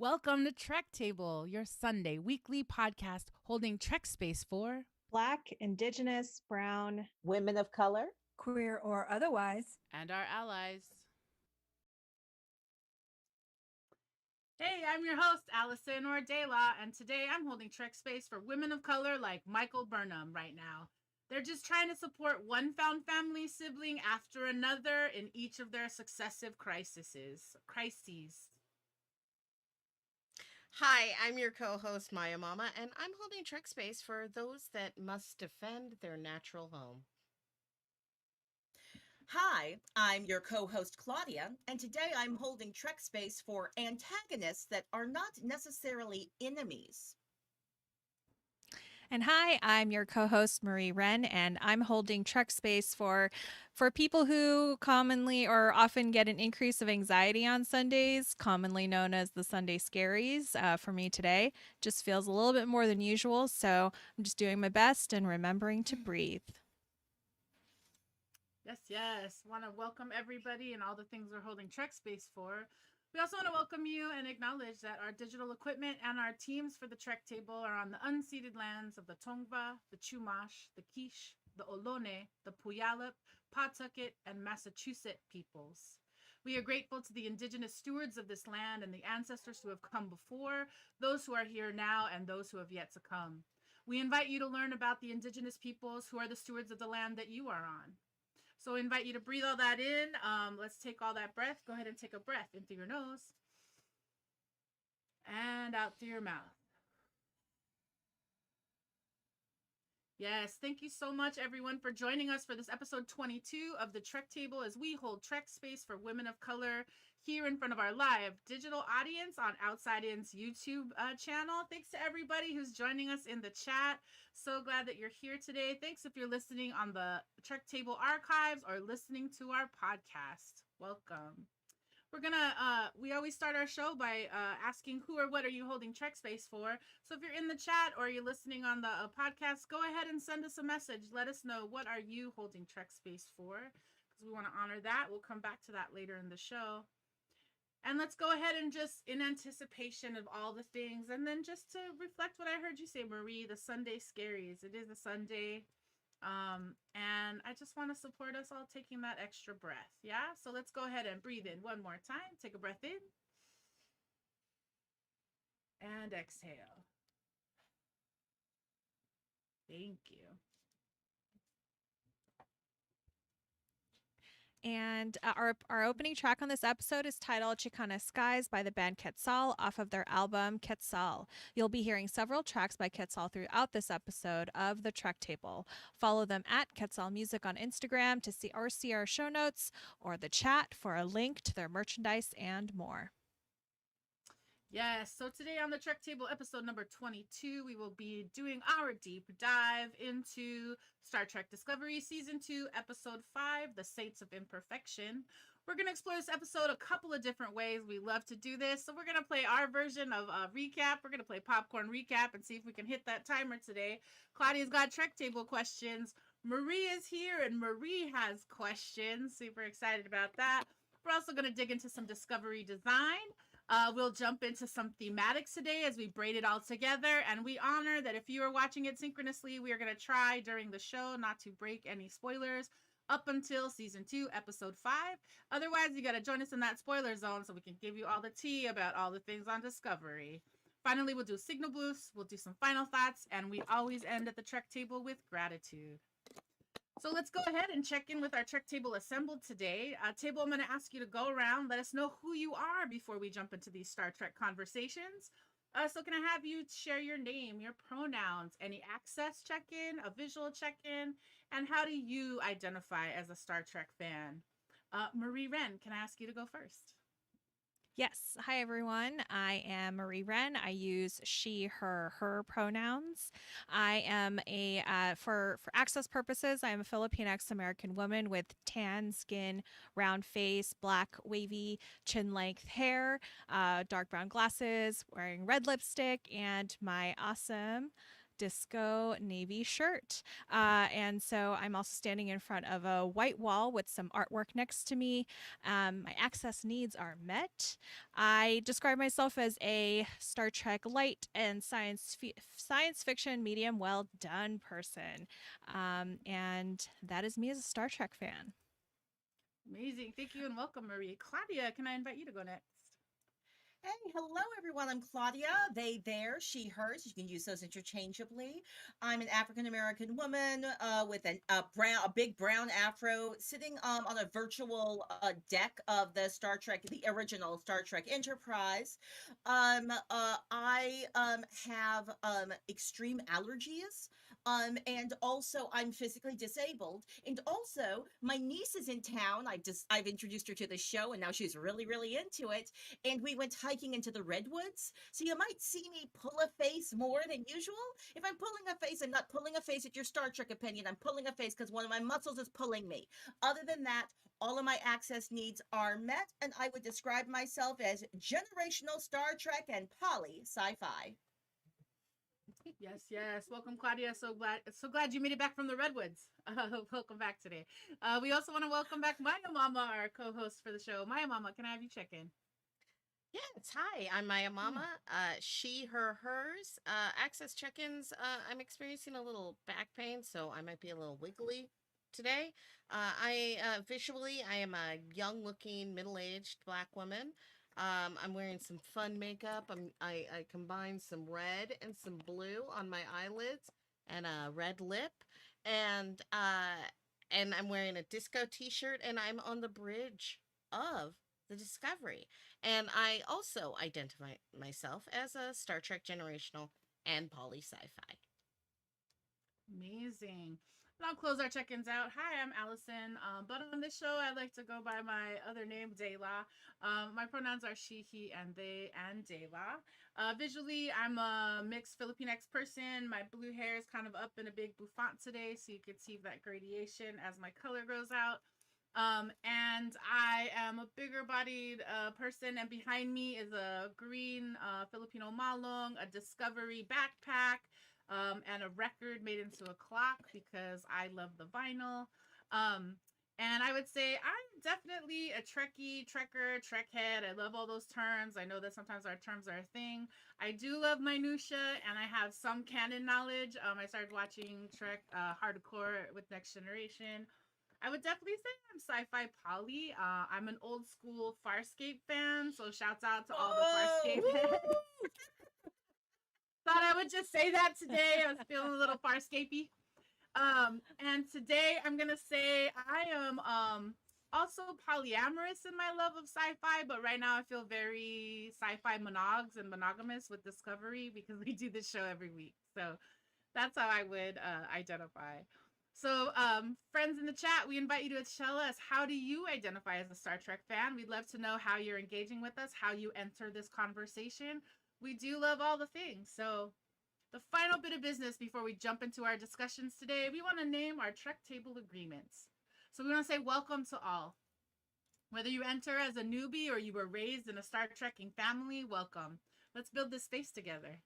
Welcome to Trek Table, your Sunday weekly podcast holding Trek space for Black, Indigenous, Brown, women of color, queer or otherwise, and our allies. Hey, I'm your host, Allison Ordela, and today I'm holding Trek space for women of color like Michael Burnham right now. They're just trying to support one found family sibling after another in each of their successive crises. Hi, I'm your co-host Maya Mama, and I'm holding Trek space for those that must defend their natural home. Hi, I'm your co-host Claudia, and today I'm holding Trek space for antagonists that are not necessarily enemies. And hi, I'm your co-host Marie Wren, and I'm holding Trek space for people who commonly or often get an increase of anxiety on Sundays, commonly known as the Sunday scaries. For me today, just feels a little bit more than usual, so I'm just doing my best and remembering to breathe. Yes. Want to welcome everybody and all the things we're holding Trek space for. We also want to welcome you and acknowledge that our digital equipment and our teams for the Trek Table are on the unceded lands of the Tongva, the Chumash, the Quiche, the Ohlone, the Puyallup, Pawtucket, and Massachusetts peoples. We are grateful to the Indigenous stewards of this land and the ancestors who have come before, those who are here now, and those who have yet to come. We invite you to learn about the Indigenous peoples who are the stewards of the land that you are on. So I invite you to breathe all that in. Let's take all that breath. Go ahead and take a breath in through your nose and out through your mouth. Yes, thank you so much, everyone, for joining us for this episode 22 of the Trek Table as we hold Trek space for women of color here in front of our live digital audience on Outside In's YouTube channel. Thanks to everybody who's joining us in the chat. So glad that you're here today. Thanks if you're listening on the Trek Table archives or listening to our podcast. Welcome. We're gonna we always start our show by asking who or what are you holding Trek space for. So if you're in the chat or you're listening on the podcast, go ahead and send us a message. Let us know, what are you holding Trek space for, because we want to honor that. We'll come back to that later in the show. And let's go ahead and just, in anticipation of all the things, and then just to reflect what I heard you say, Marie, the Sunday scaries. It is a Sunday. And I just want to support us all taking that extra breath. Yeah. So let's go ahead and breathe in one more time. Take a breath in and exhale. Thank you. And our opening track on this episode is titled Chicana Skies by the band Quetzal off of their album Quetzal. You'll be hearing several tracks by Quetzal throughout this episode of the Trek Table. Follow them at Quetzal Music on Instagram to see our show notes or the chat for a link to their merchandise and more. Yes, so today on the Trek Table, episode number 22, we will be doing our deep dive into Star Trek Discovery Season 2, Episode 5, The Saints of Imperfection. We're going to explore this episode a couple of different ways. We love to do this. So we're going to play our version of a recap. We're going to play popcorn recap and see if we can hit that timer today. Claudia's got Trek Table questions. Marie is here, and Marie has questions. Super excited about that. We're also going to dig into some Discovery design. We'll jump into some thematics today as we braid it all together, and we honor that if you are watching it synchronously, we are going to try during the show not to break any spoilers up until season 2, episode 5. Otherwise, you got to join us in that spoiler zone so we can give you all the tea about all the things on Discovery. Finally, we'll do signal boosts, we'll do some final thoughts, and we always end at the Trek Table with gratitude. So let's go ahead and check in with our Trek Table assembled today. Table, I'm going to ask you to go around, let us know who you are before we jump into these Star Trek conversations. So can I have you share your name, your pronouns, any access check-in, a visual check-in, and how do you identify as a Star Trek fan? Marie Wren, can I ask you to go first? Yes. Hi, everyone. I am Marie Wren. I use she, her pronouns. I am for access purposes, I am a Filipinx American woman with tan skin, round face, black wavy chin length hair, dark brown glasses, wearing red lipstick, and my awesome disco navy shirt. And so I'm also standing in front of a white wall with some artwork next to me. My access needs are met. I describe myself as a Star Trek light and science fiction medium well done person. And that is me as a Star Trek fan. Amazing. Thank you and welcome, Marie. Claudia, can I invite you to go next? Hey, hello everyone. I'm Claudia. They, there, she, hers. You can use those interchangeably. I'm an African American woman with a big brown afro, sitting on a virtual deck of the Star Trek, the original Star Trek Enterprise. I have extreme allergies. And also I'm physically disabled. And also my niece is in town. I've introduced her to the show, and now she's really, really into it. And we went hiking into the redwoods. So you might see me pull a face more than usual. If I'm pulling a face, I'm not pulling a face at your Star Trek opinion. I'm pulling a face because one of my muscles is pulling me. Other than that, all of my access needs are met, and I would describe myself as generational Star Trek and poly sci-fi. Yes, yes. Welcome, Claudia. So glad you made it back from the redwoods. Welcome back today. We also want to welcome back Maya Mama, our co-host for the show. Maya Mama, can I have you check in? Yes, hi, I'm Maya Mama. She, her, hers. Access check-ins. I'm experiencing a little back pain, so I might be a little wiggly today. Visually, I am a young-looking, middle-aged Black woman. I'm wearing some fun makeup. I combined some red and some blue on my eyelids and a red lip, and I'm wearing a disco T-shirt, and I'm on the bridge of the Discovery. And I also identify myself as a Star Trek generational and poly sci-fi. Amazing. And I'll close our check-ins out. Hi, I'm Allison. But on this show, I like to go by my other name, Dela. My pronouns are she, he, and they, and Dela. Visually, I'm a mixed Filipinx person. My blue hair is kind of up in a big bouffant today, so you can see that gradation as my color grows out. And I am a bigger bodied person, and behind me is a green Filipino malong, a Discovery backpack, and a record made into a clock because I love the vinyl. And I would say I'm definitely a Trekkie, Trekker, Trekhead. I love all those terms. I know that sometimes our terms are a thing. I do love minutia, and I have some canon knowledge. I started watching Trek hardcore with Next Generation. I would definitely say I'm sci-fi poly. I'm an old school Farscape fan, so shouts out to all the Farscape heads. Thought I would just say that today. I was feeling a little Farscapey. And today I'm gonna say I am also polyamorous in my love of sci-fi, but right now I feel very sci-fi monogs and monogamous with Discovery because we do this show every week. So that's how I would identify. So, friends in the chat, we invite you to tell us, how do you identify as a Star Trek fan? We'd love to know how you're engaging with us, how you enter this conversation. We do love all the things. So, the final bit of business before we jump into our discussions today, we want to name our Trek table agreements. So, we want to say welcome to all. Whether you enter as a newbie or you were raised in a Star Trekking family, welcome. Let's build this space together.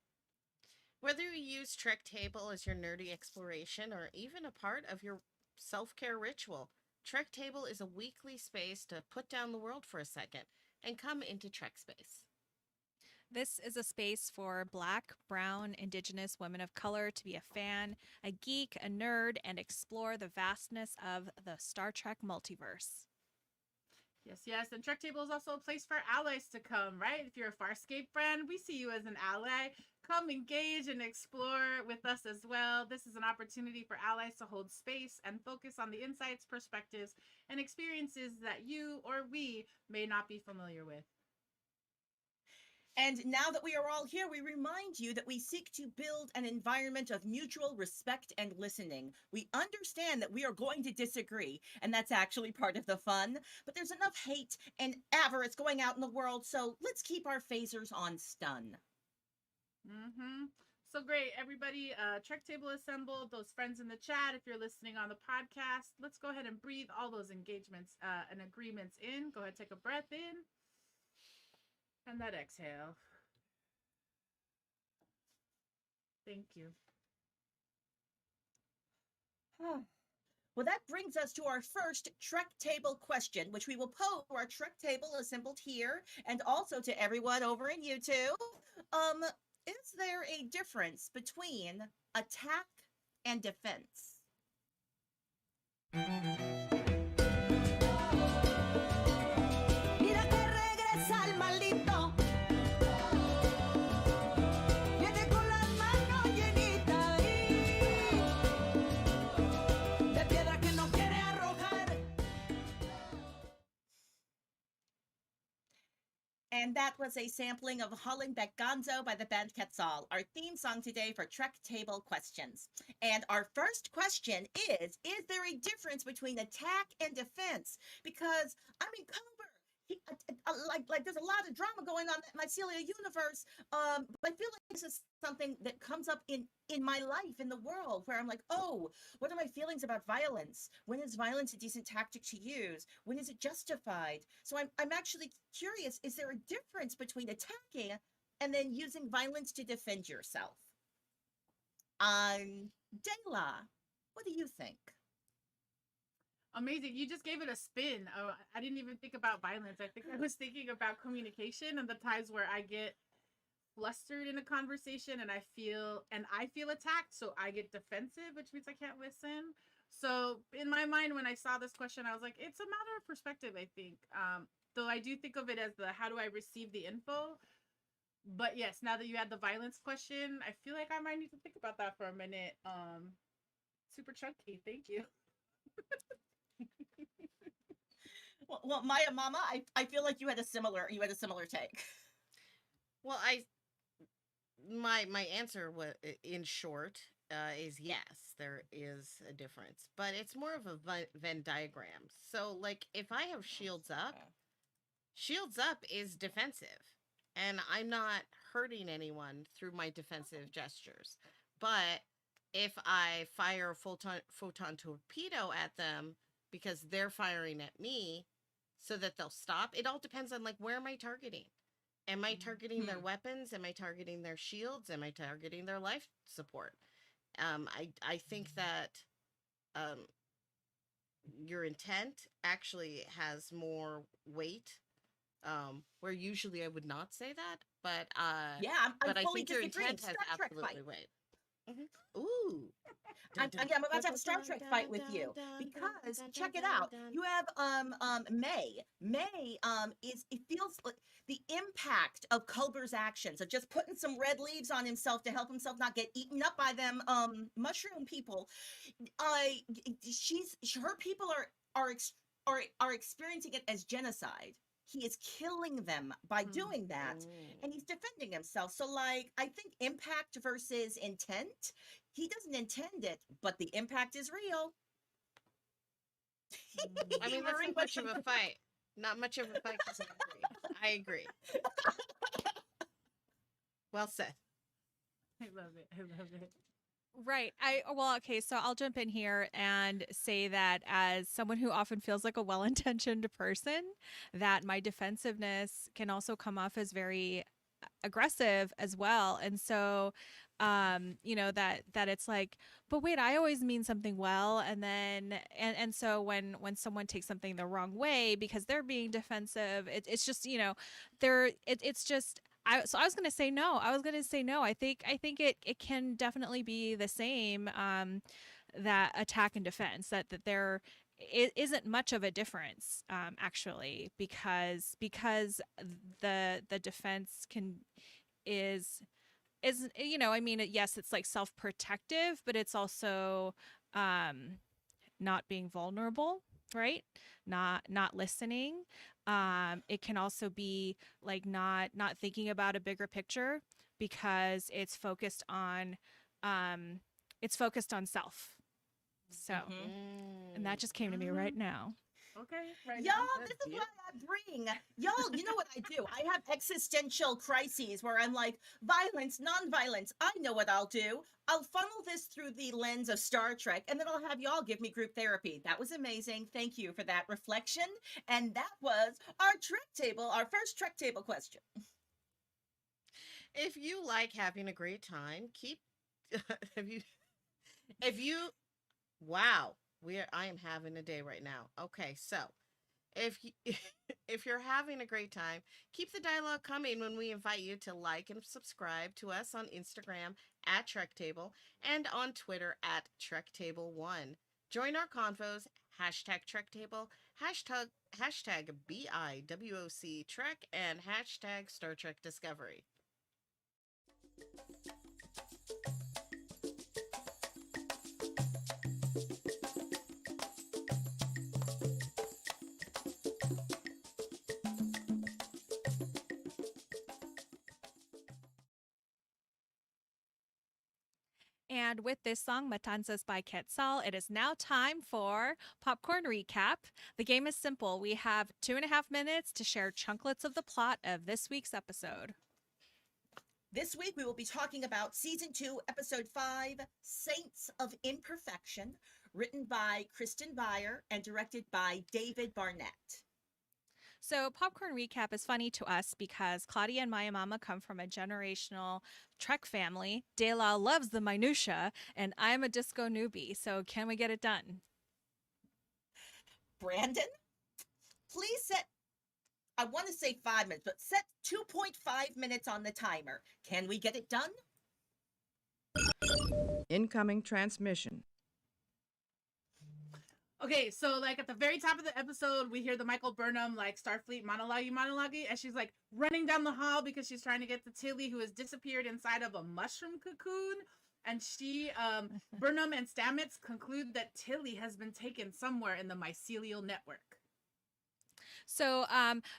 Whether you use Trek Table as your nerdy exploration or even a part of your self-care ritual, Trek Table is a weekly space to put down the world for a second and come into Trek space. This is a space for Black, Brown, Indigenous women of color to be a fan, a geek, a nerd, and explore the vastness of the Star Trek multiverse. Yes, yes. And Trek Table is also a place for allies to come, right? If you're a Farscape friend, we see you as an ally. Come engage and explore with us as well. This is an opportunity for allies to hold space and focus on the insights, perspectives, and experiences that you or we may not be familiar with. And now that we are all here, we remind you that we seek to build an environment of mutual respect and listening. We understand that we are going to disagree, and that's actually part of the fun. But there's enough hate and avarice going out in the world, so let's keep our phasers on stun. So great, everybody. Trek Table assembled. Those friends in the chat, if you're listening on the podcast, let's go ahead and breathe all those engagements and agreements in. Go ahead, take a breath in. And that exhale. Thank you. Well, that brings us to our first Trek table question, which we will pose. Our Trek table assembled here, and also to everyone over in YouTube. Um, is there a difference between attack and defense? Mira que regresa el maldito. Viene con las manos llenitas de piedra que no quiere arrojar. And that was a sampling of Hollenbeck Gonzo by the band Quetzal, our theme song today for Trek Table Questions. And our first question is there a difference between attack and defense? Because, I mean, Cooper, like there's a lot of drama going on in my Celia universe. But I feel like this is something that comes up in my life, in the world, where I'm like, oh, what are my feelings about violence? When is violence a decent tactic to use? When is it justified? So I'm actually curious, is there a difference between attacking and then using violence to defend yourself? Dela, what do you think? Amazing. You just gave it a spin. Oh, I didn't even think about violence. I think I was thinking about communication and the times where I get flustered in a conversation and I feel attacked, so I get defensive, which means I can't listen. So in my mind, when I saw this question, I was like, it's a matter of perspective, I think. Though I do think of it as the how do I receive the info. But yes, now that you had the violence question, I feel like I might need to think about that for a minute. Super chunky. Thank you. Well, Maya Mama, I feel like you had a similar take. Well, my answer was, in short, is yes, there is a difference, but it's more of a Venn diagram. So, like, if I have shields up is defensive, and I'm not hurting anyone through my defensive gestures. But if I fire a photon torpedo at them because they're firing at me, so that they'll stop, it all depends on, like, where am I targeting? Am I targeting their weapons? Am I targeting their shields? Am I targeting their life support? I think that your intent actually has more weight. Where usually I would not say that, but Yeah, but I fully think your disagreeing. intent has Star Trek absolutely fight. weight. Ooh. I'm about to have a Star Trek fight with you because check it out. You have May. May is, it feels like the impact of Culber's actions of just putting some red leaves on himself to help himself not get eaten up by them mushroom people. Her people are experiencing it as genocide. He is killing them by doing that, and he's defending himself. So, like, I think impact versus intent. He doesn't intend it, but the impact is real. I mean, that's not much of a fight. Not much of a fight. I agree. Well said. I love it. I love it. Right. Okay, so I'll jump in here and say that as someone who often feels like a well-intentioned person, that my defensiveness can also come off as very aggressive as well. And so that it's like, but wait, I always mean something well, and then and so when someone takes something the wrong way because they're being defensive, it's just, it's just I was going to say no. I think it can definitely be the same, that attack and defense, that there isn't much of a difference, actually, because the defense is I mean, yes, it's like self-protective, but it's also not being vulnerable, right? Not listening. It can also be like not thinking about a bigger picture because it's focused on self. So, and that just came to me right now. Okay. Right. Y'all, this is what I bring. Y'all, you know what I do? I have existential crises where I'm like, violence, non-violence. I know what I'll do. I'll funnel this through the lens of Star Trek, and then I'll have y'all give me group therapy. That was amazing. Thank you for that reflection. And that was our Trek table, our first Trek table question. If you like having a great time, if you Wow, I am having a day right now. Okay, so if you, if you're having a great time, keep the dialogue coming when we invite you to like and subscribe to us on Instagram at Trek Table and on Twitter at Trek Table One. Join our convos hashtag Trek Table, hashtag BIWOC Trek, and hashtag Star Trek Discovery. And with this song, Matanzas by Quetzal, it is now time for Popcorn Recap. The game is simple. We have 2.5 minutes to share chunklets of the plot of this week's episode. This week we will be talking about season 2, episode 5, Saints of Imperfection, written by Kristen Beyer and directed by David Barnett. So, Popcorn Recap is funny to us because Claudia and Maya Mama come from a generational Trek family. Dela loves the minutia, and I'm a disco newbie. So, can we get it done? Brandon, please set, I want to say 5 minutes, but set 2.5 minutes on the timer. Can we get it done? Incoming transmission. Okay, so like at the very top of the episode, we hear the Michael Burnham like Starfleet monologue, and she's like running down the hall because she's trying to get to Tilly, who has disappeared inside of a mushroom cocoon. And she, Burnham and Stamets conclude that Tilly has been taken somewhere in the mycelial network. So,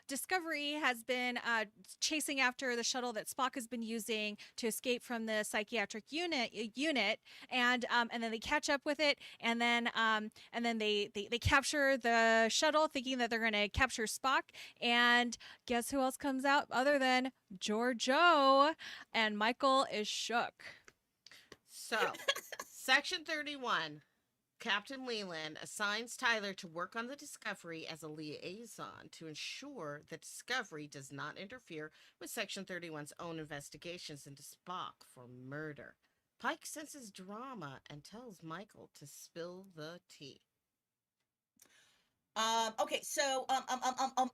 Discovery has been chasing after the shuttle that Spock has been using to escape from the psychiatric unit, and then they catch up with it, and then they capture the shuttle, thinking that they're going to capture Spock. And guess who else comes out other than Giorgio? And Michael is shook. So, Section 31. Captain Leland assigns Tyler to work on the Discovery as a liaison to ensure that Discovery does not interfere with Section 31's own investigations into Spock for murder. Pike senses drama and tells Michael to spill the tea. Okay, so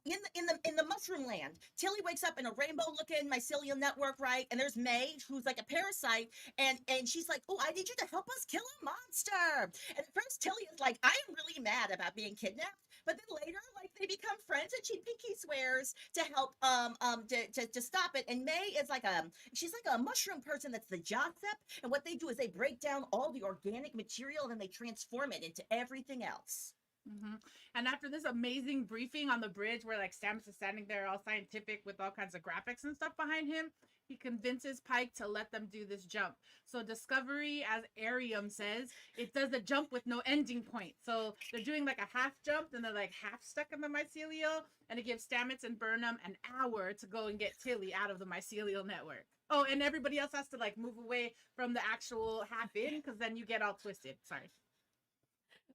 in the mushroom land, Tilly wakes up in a rainbow-looking mycelial network, right? And there's May, who's like a parasite, and she's like, "Oh, I need you to help us kill a monster." And at first, Tilly is like, "I am really mad about being kidnapped," but then later, like they become friends, and she pinky swears to help to stop it. And May is like she's like a mushroom person that's the Jossep, and what they do is they break down all the organic material and then they transform it into everything else. Mm-hmm. And after this amazing briefing on the bridge where like Stamets is standing there all scientific with all kinds of graphics and stuff behind him, he convinces Pike to let them do this jump. So Discovery, as Arium says, it does a jump with no ending point. So they're doing like a half jump and they're like half stuck in the mycelial, and it gives Stamets and Burnham an hour to go and get Tilly out of the mycelial network. Oh, and everybody else has to like move away from the actual half in, because then you get all twisted. Sorry.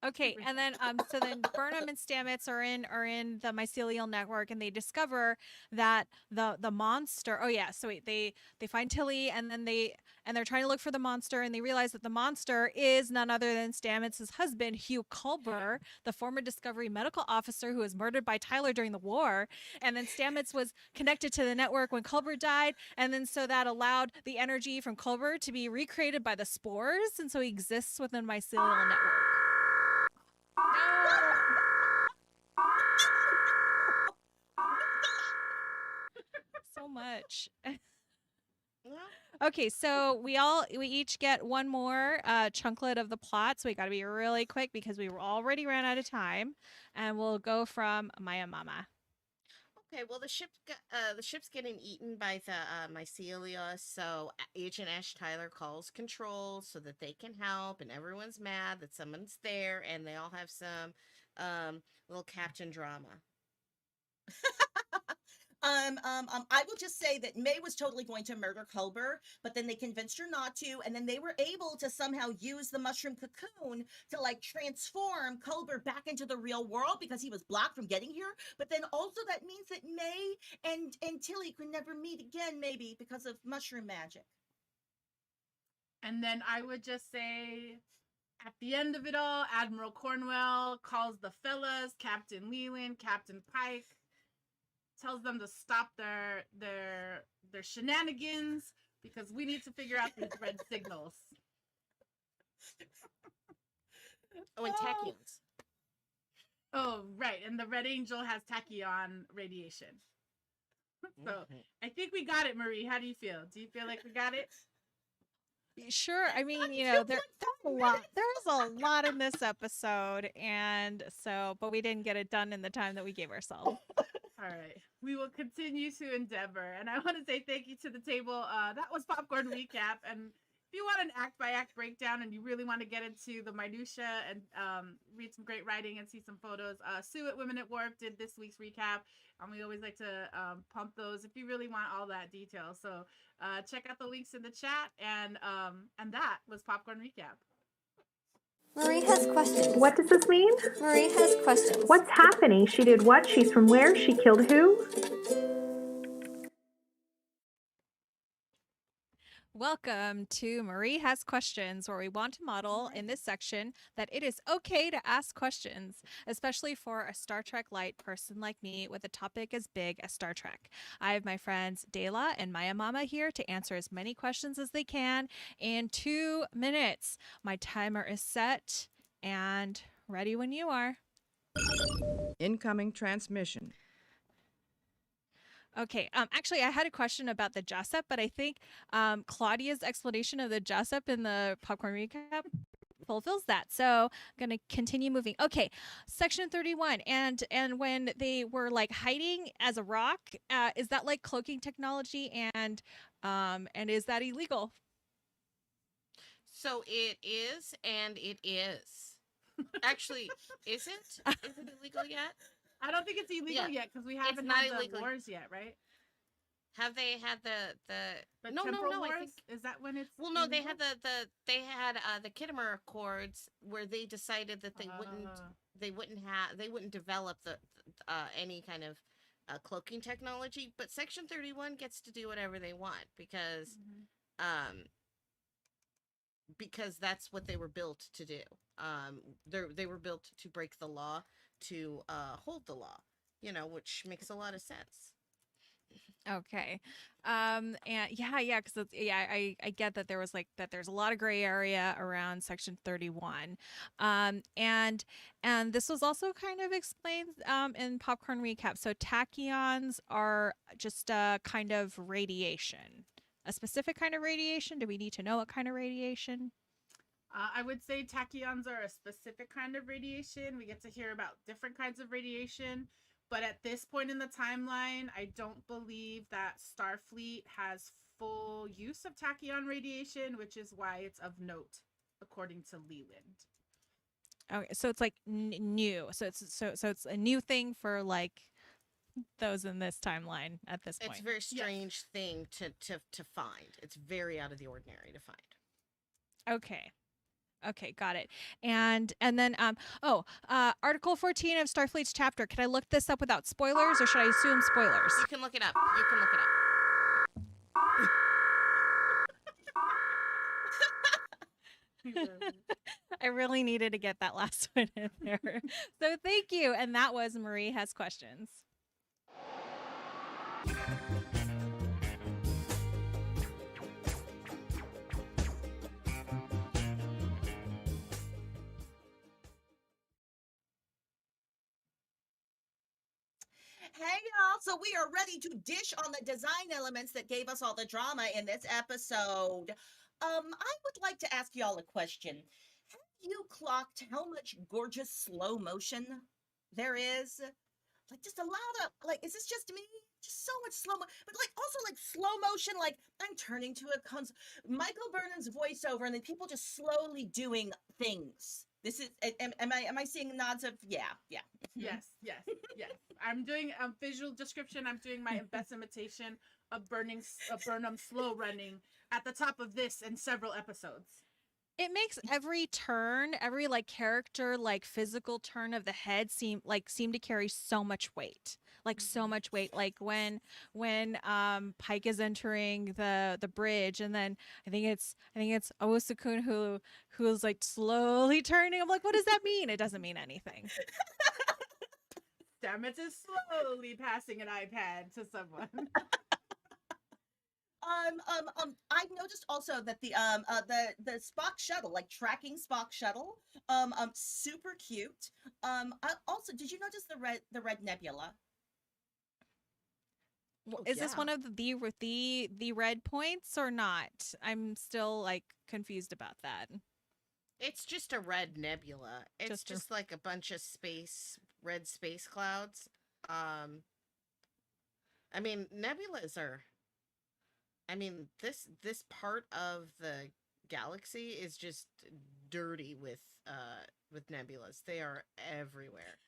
Okay, and then so then Burnham and Stamets are in the mycelial network, and they discover that the monster. Oh yeah, so wait, they find Tilly, and then they're trying to look for the monster, and they realize that the monster is none other than Stamets' husband, Hugh Culber, the former Discovery medical officer who was murdered by Tyler during the war. And then Stamets was connected to the network when Culber died, and then so that allowed the energy from Culber to be recreated by the spores, and so he exists within mycelial network. So much. Okay, so we each get one more chunklet of the plot, so we got to be really quick because we already ran out of time, and we'll go from Maya Mama. Okay, well the ship's getting eaten by the mycelia, so Agent Ash Tyler calls control so that they can help, and everyone's mad that someone's there, and they all have some little captain drama. I will just say that May was totally going to murder Culber, but then they convinced her not to, and then they were able to somehow use the mushroom cocoon to like transform Culber back into the real world because he was blocked from getting here. But then also that means that May and Tilly could never meet again, maybe because of mushroom magic. And then I would just say At the end of it all, Admiral Cornwell calls the fellas, Captain Leland, Captain Pike, tells them to stop their shenanigans because we need to figure out these red signals. Oh, and tachyons. Oh, right. And the Red Angel has tachyon radiation. So Mhm. I think we got it, Marie. How do you feel? Do you feel like we got it? Sure. I mean, you know, there's a lot. There's a lot in this episode, and so, but we didn't get it done in the time that we gave ourselves. All right. We will continue to endeavor. And I want to say thank you to the table. That was Popcorn Recap. And if you want an act by act breakdown and you really want to get into the minutia and read some great writing and see some photos, Sue at Women at Work did this week's recap. And we always like to pump those if you really want all that detail. So check out the links in the chat. And that was Popcorn Recap. Marie has questions. What does this mean? Marie has questions. What's happening? She did what? She's from where? She killed who? Welcome to Marie Has Questions, where we want to model in this section that it is okay to ask questions, especially for a Star Trek light person like me with a topic as big as Star Trek. I have my friends Dela and Maya Mama here to answer as many questions as they can in 2 minutes. My timer is set and ready when you are. Incoming transmission. Okay. Actually, I had a question about the Jessup, but I think Claudia's explanation of the Jessup in the popcorn recap fulfills that. So I'm gonna continue moving. Okay, section 31, and when they were like hiding as a rock, is that like cloaking technology, and is that illegal? So it is, and it is. Actually, is it? Is it illegal yet? I don't think it's illegal Yeah. yet because we haven't not had the illegal. wars yet, right? Have they had the The no temporal I wars? think Is that when it's well no they illegal? had the Kittimer Accords where they decided that they wouldn't develop the any kind of cloaking technology, but Section 31 gets to do whatever they want because that's what they were built to do. They were built to break the law, to hold the law, which makes a lot of sense. Okay. And yeah, because I get that there was like that there's a lot of gray area around section 31. And this was also kind of explained in Popcorn Recap. So tachyons are just a kind of radiation. A specific kind of radiation? Do we need to know what kind of radiation? I would say tachyons are a specific kind of radiation. We get to hear about different kinds of radiation. But at this point in the timeline, I don't believe that Starfleet has full use of tachyon radiation, which is why it's of note, according to Leland. Okay, so it's like new. So it's a new thing for like those in this timeline at this point. It's a very strange thing to find. It's very out of the ordinary to find. Okay, got it. And then Article 14 of Starfleet's chapter. Can I look this up without spoilers, or should I assume spoilers? You can look it up. I really needed to get that last one in there. So thank you. And that was Marie Has Questions. Hey y'all, so we are ready to dish on the design elements that gave us all the drama in this episode. I would like to ask y'all a question. Have you clocked how much gorgeous slow motion there is? Like just a lot of, like, is this just me? Just so much slow motion, but like also like slow motion, like I'm turning to a Michael Burnham's voiceover and then people just slowly doing things. This is, am I seeing nods of, yeah. Yes. I'm doing a visual description. I'm doing my best imitation of Burnham slow running at the top of this and several episodes. It makes every turn, every like character, like physical turn of the head seem to carry so much weight. Like so much weight. Like when Pike is entering the bridge, and then I think it's Owasukun who's like slowly turning. I'm like, what does that mean? It doesn't mean anything. Stamets is slowly passing an iPad to someone. I've noticed also that the Spock shuttle, like tracking Spock shuttle, super cute. Also, did you notice the red nebula? Oh, Is this yeah. one of the red points or not? I'm still like confused about that. It's just a red nebula. It's Just a- just like a bunch of red space clouds. I mean, nebulas are. I mean, this part of the galaxy is just dirty with nebulas. They are everywhere.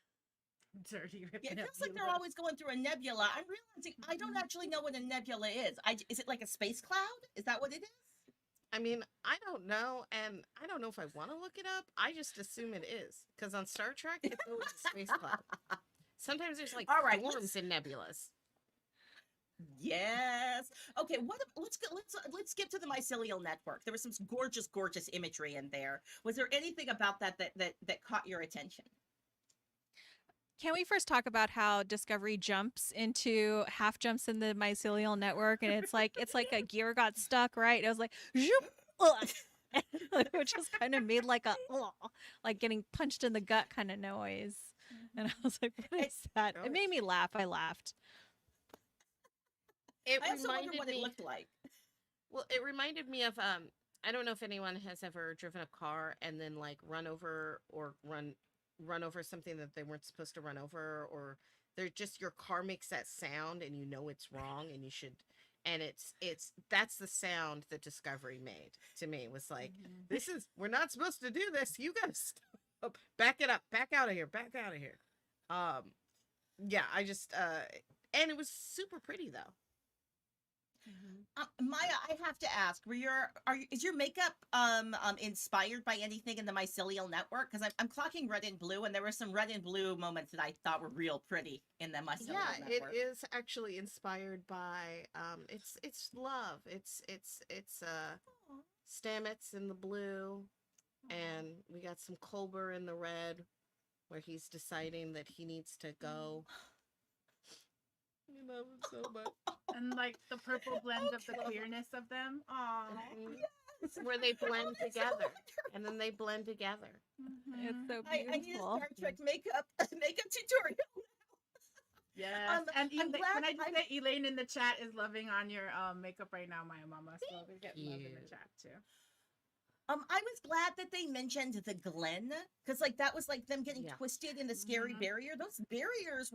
Dirty with Yeah, it feels like they're nebulas. always going through a nebula. I'm realizing I don't actually know what a nebula is. Is it like a space cloud? Is that what it is? I mean, I don't know, and I don't know if I want to look it up. I just assume it is because on Star Trek, it's always a space cloud. Sometimes there's like All right, storms in nebulas. Yes. Okay. Let's skip to the mycelial network. There was some gorgeous imagery in there. Was there anything about that caught your attention? Can we first talk about how Discovery half jumps in the mycelial network, and it's like a gear got stuck, right? It was like zoop, ugh, it just kind of made like a ugh, like getting punched in the gut kind of noise. And I was like, what is that? It made me laugh. I laughed. It I also wonder reminded what it me. looked like. Well, it reminded me of I don't know if anyone has ever driven a car and then like run over something that they weren't supposed to run over, or they're just your car makes that sound and you know it's wrong and you should, and that's the sound that Discovery made to me. It was like, we're not supposed to do this. You gotta stop. Back it up. Back out of here. Back out of here. Yeah, I just and it was super pretty though. Maya, I have to ask: is your makeup inspired by anything in the mycelial network? Because I'm clocking red and blue, and there were some red and blue moments that I thought were real pretty in the mycelial Yeah, network. it is actually inspired by it's love. It's Stamets in the blue, and we got some Culber in the red, where he's deciding that he needs to go. You love him so much. And like the purple blend of the queerness of them. Aww. Mhm. Where they blend together, and then they blend together. It's so I need a beautiful. Star Trek makeup tutorial. Yes. And I'm glad can I just say Elaine in the chat is loving on your makeup right now, Maya Mama. So we get love in the chat too. I was glad that they mentioned the Glen, because like that was like them getting twisted in the scary barrier. Those barriers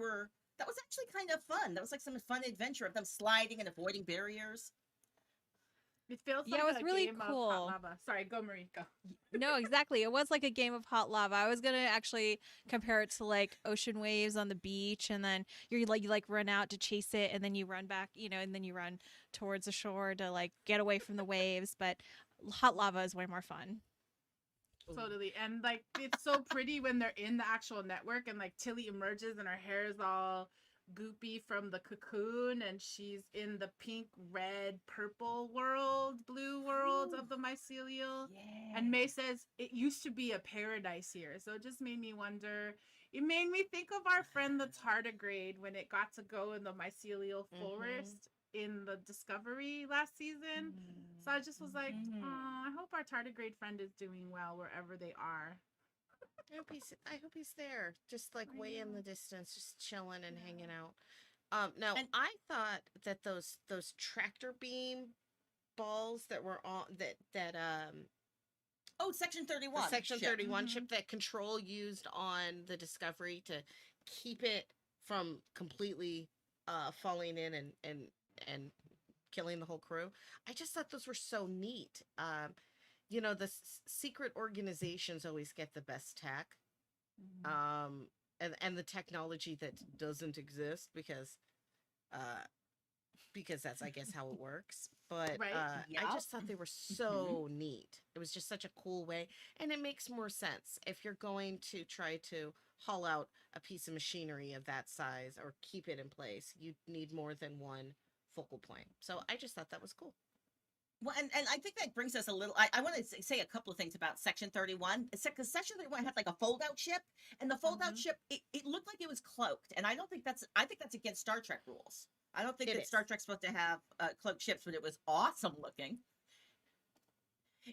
that was actually kind of fun. That was like some fun adventure of them sliding and avoiding barriers. It feels Yeah, like it was a really game of cool. hot lava. Sorry, go Marie, go. No, exactly. It was like a game of hot lava. I was gonna actually compare it to like ocean waves on the beach, and then you run out to chase it, and then you run back, and then you run towards the shore to like get away from the waves. But hot lava is way more fun. Totally. And like it's so pretty when they're in the actual network and like Tilly emerges and her hair is all goopy from the cocoon and she's in the pink, red, purple blue world of the mycelial. Yeah. And May says it used to be a paradise here. So it just made me wonder. It made me think of our friend the tardigrade when it got to go in the mycelial forest in the Discovery last season. So I just was like, oh, I hope our tardigrade friend is doing well wherever they are. I hope he's there, just like way in the distance, just chilling and hanging out. Now I thought that those tractor beam balls that were on that Oh, Section 31. the Section ship. 31 ship that Control used on the Discovery to keep it from completely falling in and killing the whole crew. I just thought those were so neat. The secret organizations always get the best tech, and the technology that doesn't exist because because that's, I guess, how it works. But Right. I Yep. just thought they were so neat. It was just such a cool way, and it makes more sense if you're going to try to haul out a piece of machinery of that size or keep it in place. You need more than one focal point. So I just thought that was cool. Well, and I think that brings us a little. I want to say a couple of things about Section 31. Because Section 31 had like a fold-out ship, and the fold-out Mhm. ship, it looked like it was cloaked, and I don't think that's. I think that's against Star Trek rules. I don't think It that is. Star Trek's supposed to have cloaked ships, but it was awesome looking.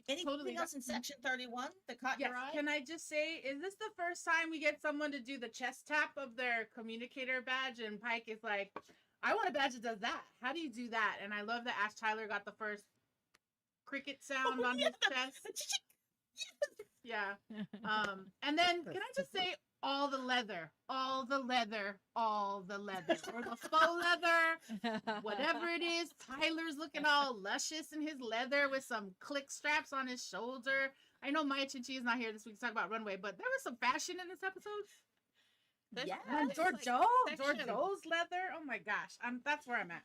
Anything Totally. else in Section 31 that caught Yes. your eye? Can I just say, is this the first time we get someone to do the chest tap of their communicator badge? And Pike is like, I want a badge that does that. How do you do that? And I love that Ash Tyler got the first cricket sound Oh, on yeah, his chest. Yeah. And then can I just say all the leather, all the leather, all the leather, or the faux leather, whatever it is. Tyler's looking all luscious in his leather with some click straps on his shoulder. I know Maya Chinchi is not here this week to talk about runway, but there was some fashion in this episode. This- Yes. And this, George like, George Joe's leather. Oh my gosh, that's where I'm at.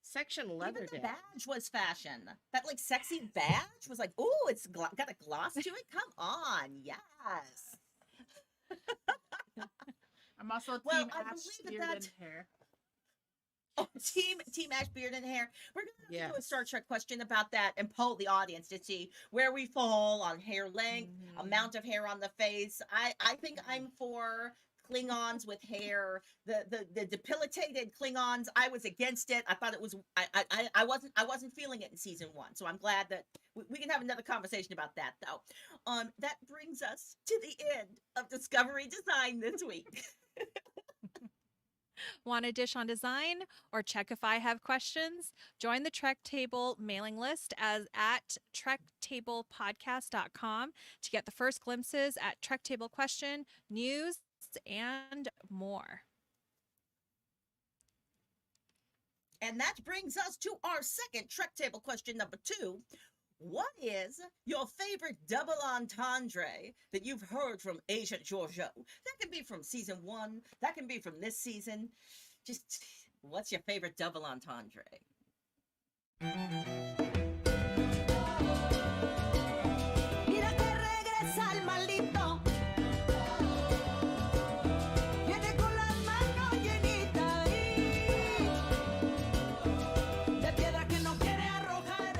section leather Even the day. badge was fashion. That like sexy badge was like, oh, it's got a gloss to it. Come on, yes. I'm also Well, team I Ash believe beard that and hair. Oh, team Ash beard and hair. We're gonna do a Yes. Star Trek question about that and poll the audience to see where we fall on hair length, amount of hair on the face. I think I'm for Klingons with hair. The debilitated Klingons. I was against it. I thought it was. I wasn't feeling it in season 1. So I'm glad that we can have another conversation about that though. That brings us to the end of Discovery Design this week. Want a dish on design or check if I have questions? Join the Trek Table mailing list as at trektablepodcast.com to get the first glimpses at Trek Table question, news, and more. And that brings us to our second Trek Table question number 2. What is your favorite double entendre that you've heard from Agent Giorgio? That can be from season 1. That can be from this season. Just what's your favorite double entendre? Mira que regresa el maldito. Viene con las manos llenitas de piedra que no quiere arrojar.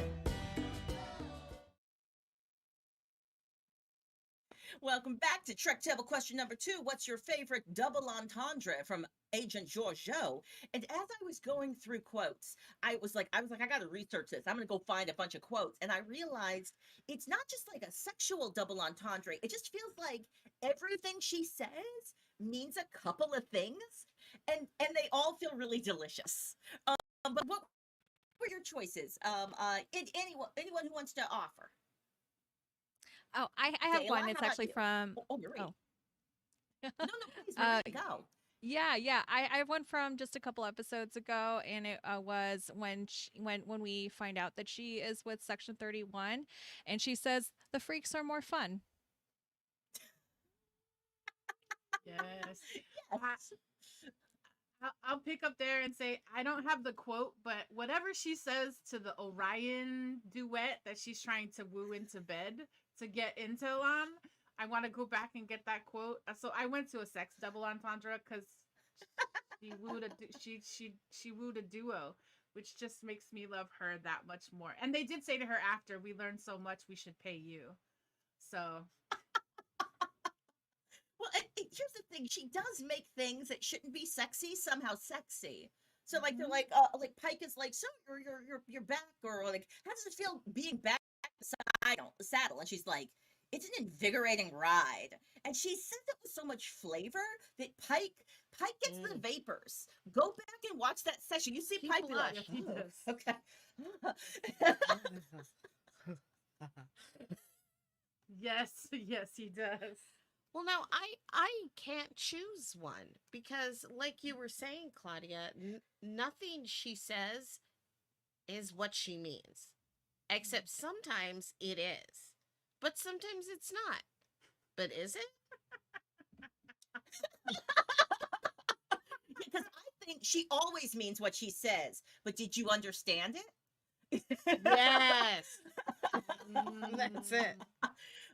Welcome back to Trek Table question number 2. What's your favorite double entendre from Agent Giorgio? And as I was going through quotes, I was like, I got to research this. I'm going to go find a bunch of quotes. And I realized it's not just like a sexual double entendre. It just feels like everything she says means a couple of things, and they all feel really delicious. But what were your choices? Anyone who wants to offer? Oh, I have Gayla, one. how It's about actually you? from. Marie. Oh. No, please, Uh, Marie, go. Yeah. I have one from just a couple episodes ago, and it was when we find out that she is with Section 31, and she says the freaks are more fun. Yes. Yes. I'll pick up there and say I don't have the quote, but whatever she says to the Orion duet that she's trying to woo into bed to get intel on, I want to go back and get that quote. So I went to a sex double entendre because she wooed a duo, which just makes me love her that much more. And they did say to her after, "We learned so much, we should pay you." So Well, here's the thing: she does make things that shouldn't be sexy somehow sexy. So like they're like Pike is like, so you're back, or like, how does it feel being back at the saddle? And she's like, it's an invigorating ride. And she says it with so much flavor that Pike gets the vapors. Go back and watch that session. You see He Pike be like, blushed. He "Oh, does. okay. yes, he does. Well, now I can't choose one because, like you were saying, Claudia, nothing she says is what she means, except sometimes it is, but sometimes it's not. But is it? Because I think she always means what she says, but did you understand it? Yes. That's it.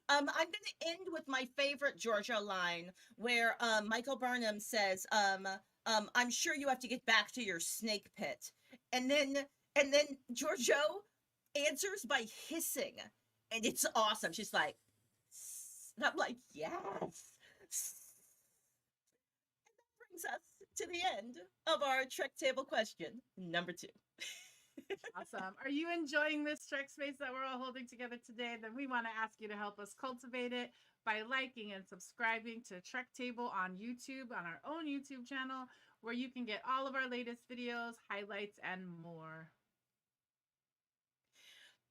I'm going to end with my favorite Giorgio line where Michael Burnham says, I'm sure you have to get back to your snake pit. And then Giorgio answers by hissing. And it's awesome. She's like, and I'm like, yes. And that brings us to the end of our Trek table question number 2. Awesome. Are you enjoying this Trek space that we're all holding together today? Then we want to ask you to help us cultivate it by liking and subscribing to Trek Table on YouTube, on our own YouTube channel, where you can get all of our latest videos, highlights, and more.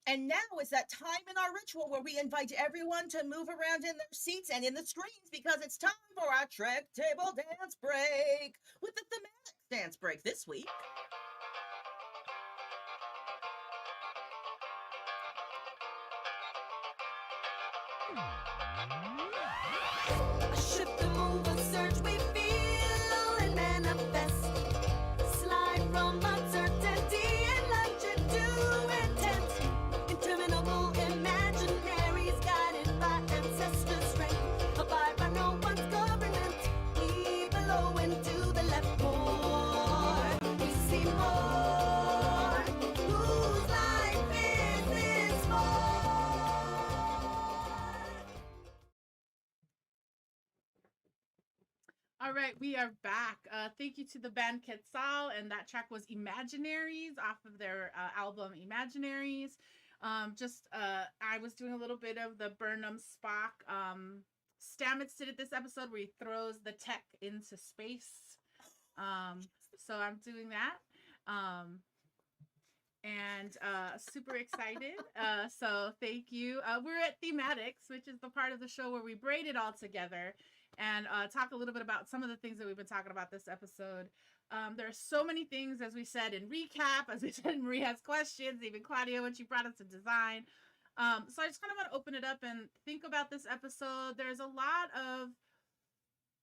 And now is that time in our ritual where we invite everyone to move around in their seats and in the screens because it's time for our Trek Table dance break with the thematic dance break this week. A shift, a move, a surge, we feel and manifest. Slide from uncertainty and lunge into intent. Interminable imaginaries guided by ancestor strength. Abide by no one's government. We blow into the left more. We see more. Whose life is this more? All right, we are back. Thank you to the band Quetzal, and that track was Imaginaries off of their album Imaginaries. I was doing a little bit of the Burnham Spock. Stamets did it this episode where he throws the tech into space. So I'm doing that. And super excited. So thank you. We're at Thematics, which is the part of the show where we braid it all together and talk a little bit about some of the things that we've been talking about this episode. There are so many things, as we said in recap, as we said in Marie Has Questions, even Claudia when she brought us to design. So I just kind of want to open it up and think about this episode. There's a lot of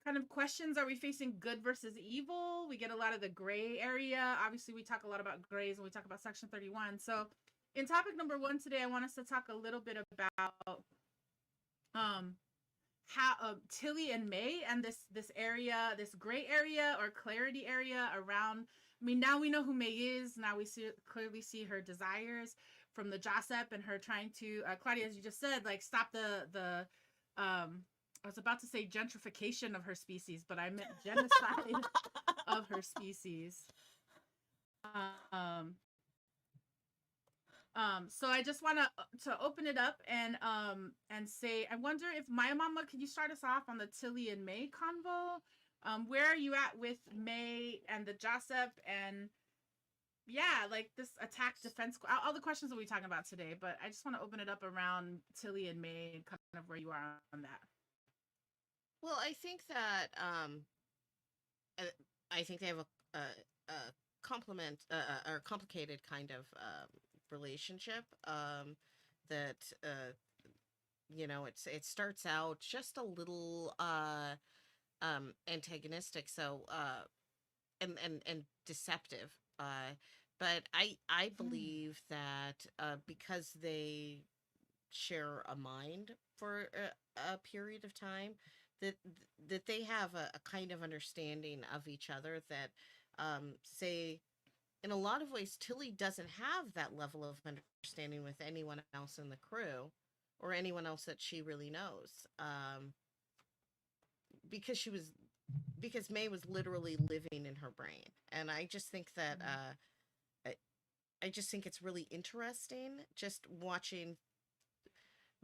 kind of questions. Are we facing good versus evil? We get a lot of the gray area. Obviously, we talk a lot about grays when we talk about Section 31. So in topic number 1 today, I want us to talk a little bit about how Tilly and May and this area, this gray area or clarity area around. I mean, now we know who May is. Now we clearly see her desires from the Josep and her trying to Claudia, as you just said, like stop the I was about to say gentrification of her species, but I meant genocide of her species. So I just want to open it up and say, I wonder if Maya Mama, could you start us off on the Tilly and May convo? Where are you at with May and the Josep and yeah, like this attack defense, all the questions that we're talking about today, but I just want to open it up around Tilly and May and kind of where you are on that. Well, I think that I think they have a complement or complicated kind of relationship that it starts out just a little antagonistic, so and deceptive, but I believe that because they share a mind for a period of time, that they have a kind of understanding of each other that say in a lot of ways Tilly doesn't have that level of understanding with anyone else in the crew or anyone else that she really knows, because May was literally living in her brain. And I just think that I just think it's really interesting just watching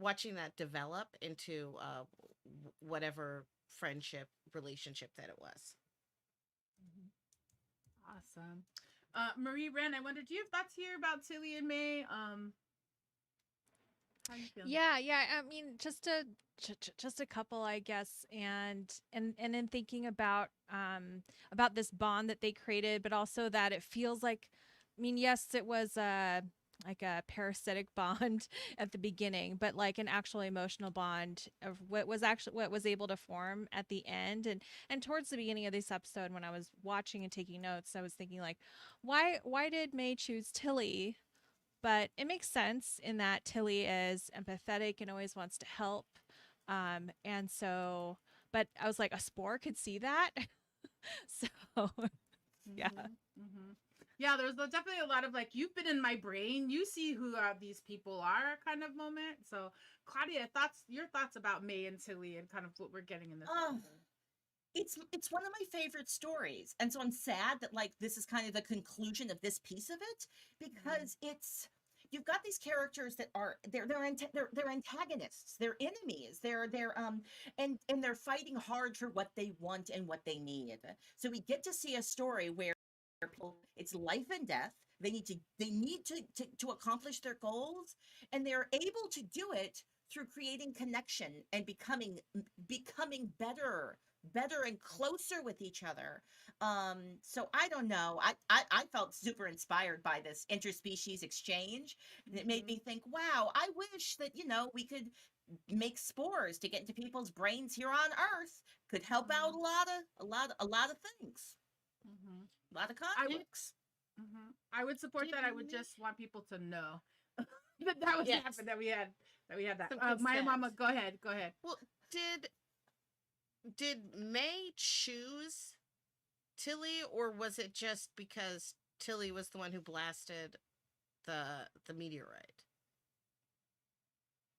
that develop into whatever friendship relationship that it was. Awesome. Marie Wren, I wonder, do you have thoughts here about Tilly and May? How you feeling? Yeah. I mean, just a couple, I guess, and in thinking about this bond that they created, but also that it feels like, I mean, yes, it was like a parasitic bond at the beginning, but like an actual emotional bond of what was able to form at the end. And towards the beginning of this episode, when I was watching and taking notes, I was thinking like, why did May choose Tilly? But it makes sense in that Tilly is empathetic and always wants to help. And so, but I was like, a spore could see that. So, yeah. Mm-hmm. Yeah, there's definitely a lot of like, you've been in my brain, you see who these people are kind of moment. So, Claudia, your thoughts about May and Tilly and kind of what we're getting in this episode. It's one of my favorite stories, and so I'm sad that like this is kind of the conclusion of this piece of it, because it's you've got these characters that are they're antagonists, they're enemies, and they're fighting hard for what they want and what they need. So we get to see a story where people, it's life and death. They need to accomplish their goals, and they're able to do it through creating connection and becoming better and closer with each other. So I don't know. I felt super inspired by this interspecies exchange. And it made me think, wow, I wish that, we could make spores to get into people's brains here on Earth. Could help out a lot of things. A lot of conflicts. I would support that. I would just want people to know that was happened, that we had that. My mama, go ahead. Well, did May choose Tilly, or was it just because Tilly was the one who blasted the meteorite?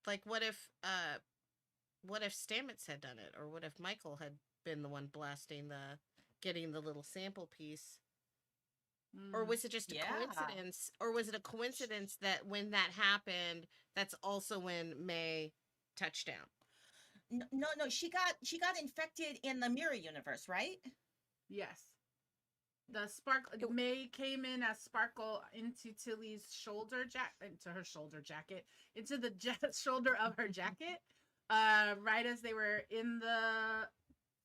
Like, what if Stamets had done it, or what if Michael had been the one getting the little sample piece? Or was it just a coincidence? Or was it a coincidence that when that happened, that's also when May touched down? No, she got infected in the mirror universe, right? Yes. The May came in as Sparkle into Tilly's shoulder jacket, into the shoulder of her jacket, right as they were in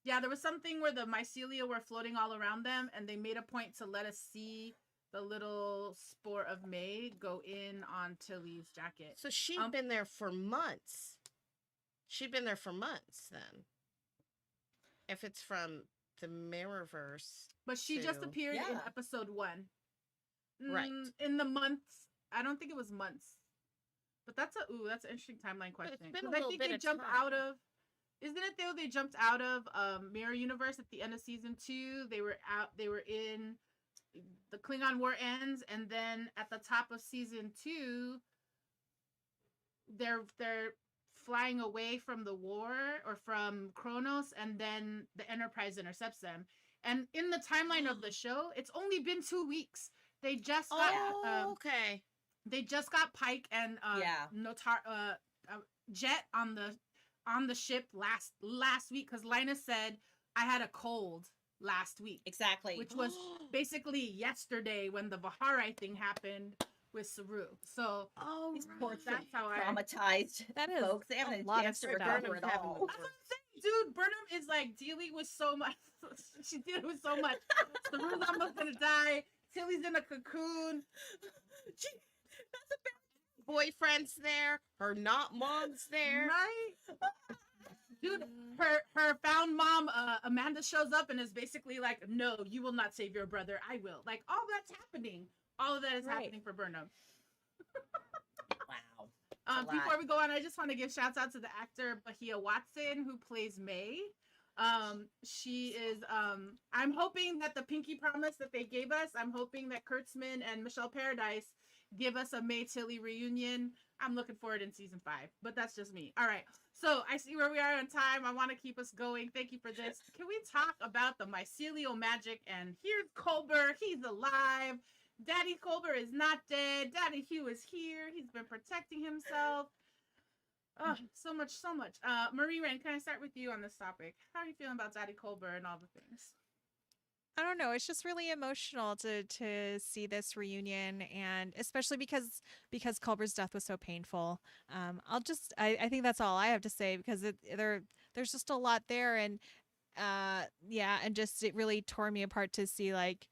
there was something where the mycelia were floating all around them, and they made a point to let us see the little spore of May go in on Tilly's jacket. So she'd been there for months. She'd been there for months then. If it's from the Mirrorverse. But she just appeared in episode 1. Right. In the months. I don't think it was months. But that's an interesting timeline question. Because I think they jumped out of, isn't it though they jumped out of Mirror Universe at the end of season 2? They were in the Klingon War ends, and then at the top of season 2, they're flying away from the war or from Kronos, and then the Enterprise intercepts them. And in the timeline of the show, it's only been 2 weeks. They just got They just got Pike and Jet on the ship last week, because Linus said I had a cold last week. Exactly. Which was basically yesterday when the Vaharai thing happened with Saru. So that's how traumatized. That is folks. They haven't a lot of chance to recover stuff. it all. That's what I'm saying, dude. Burnham is like dealing with so much. She's dealing with so much. Saru's almost gonna die. Tilly's in a cocoon. Boyfriend's there. Her not mom's there. Right? Dude, her found mom, Amanda, shows up and is basically like, no, you will not save your brother. I will. Like, all that's happening. All of that is happening for Burnham. Wow. Before we go on, I just want to give shouts out to the actor Bahia Watson, who plays May. She is, I'm hoping that the Pinky Promise that they gave us, I'm hoping that Kurtzman and Michelle Paradise give us a May Tilly reunion. I'm looking forward in season 5, but that's just me. All right. So I see where we are on time. I want to keep us going. Thank you for this. Can we talk about the mycelial magic? And here's Culber. He's alive. Daddy Culber is not dead. Daddy Hugh is here. He's been protecting himself. Oh, so much. Marie Wren, can I start with you on this topic? How are you feeling about Daddy Culber and all the things? I don't know. It's just really emotional to see this reunion, and especially because Culber's death was so painful. I think that's all I have to say, because there's just a lot there, and and just it really tore me apart to see, like,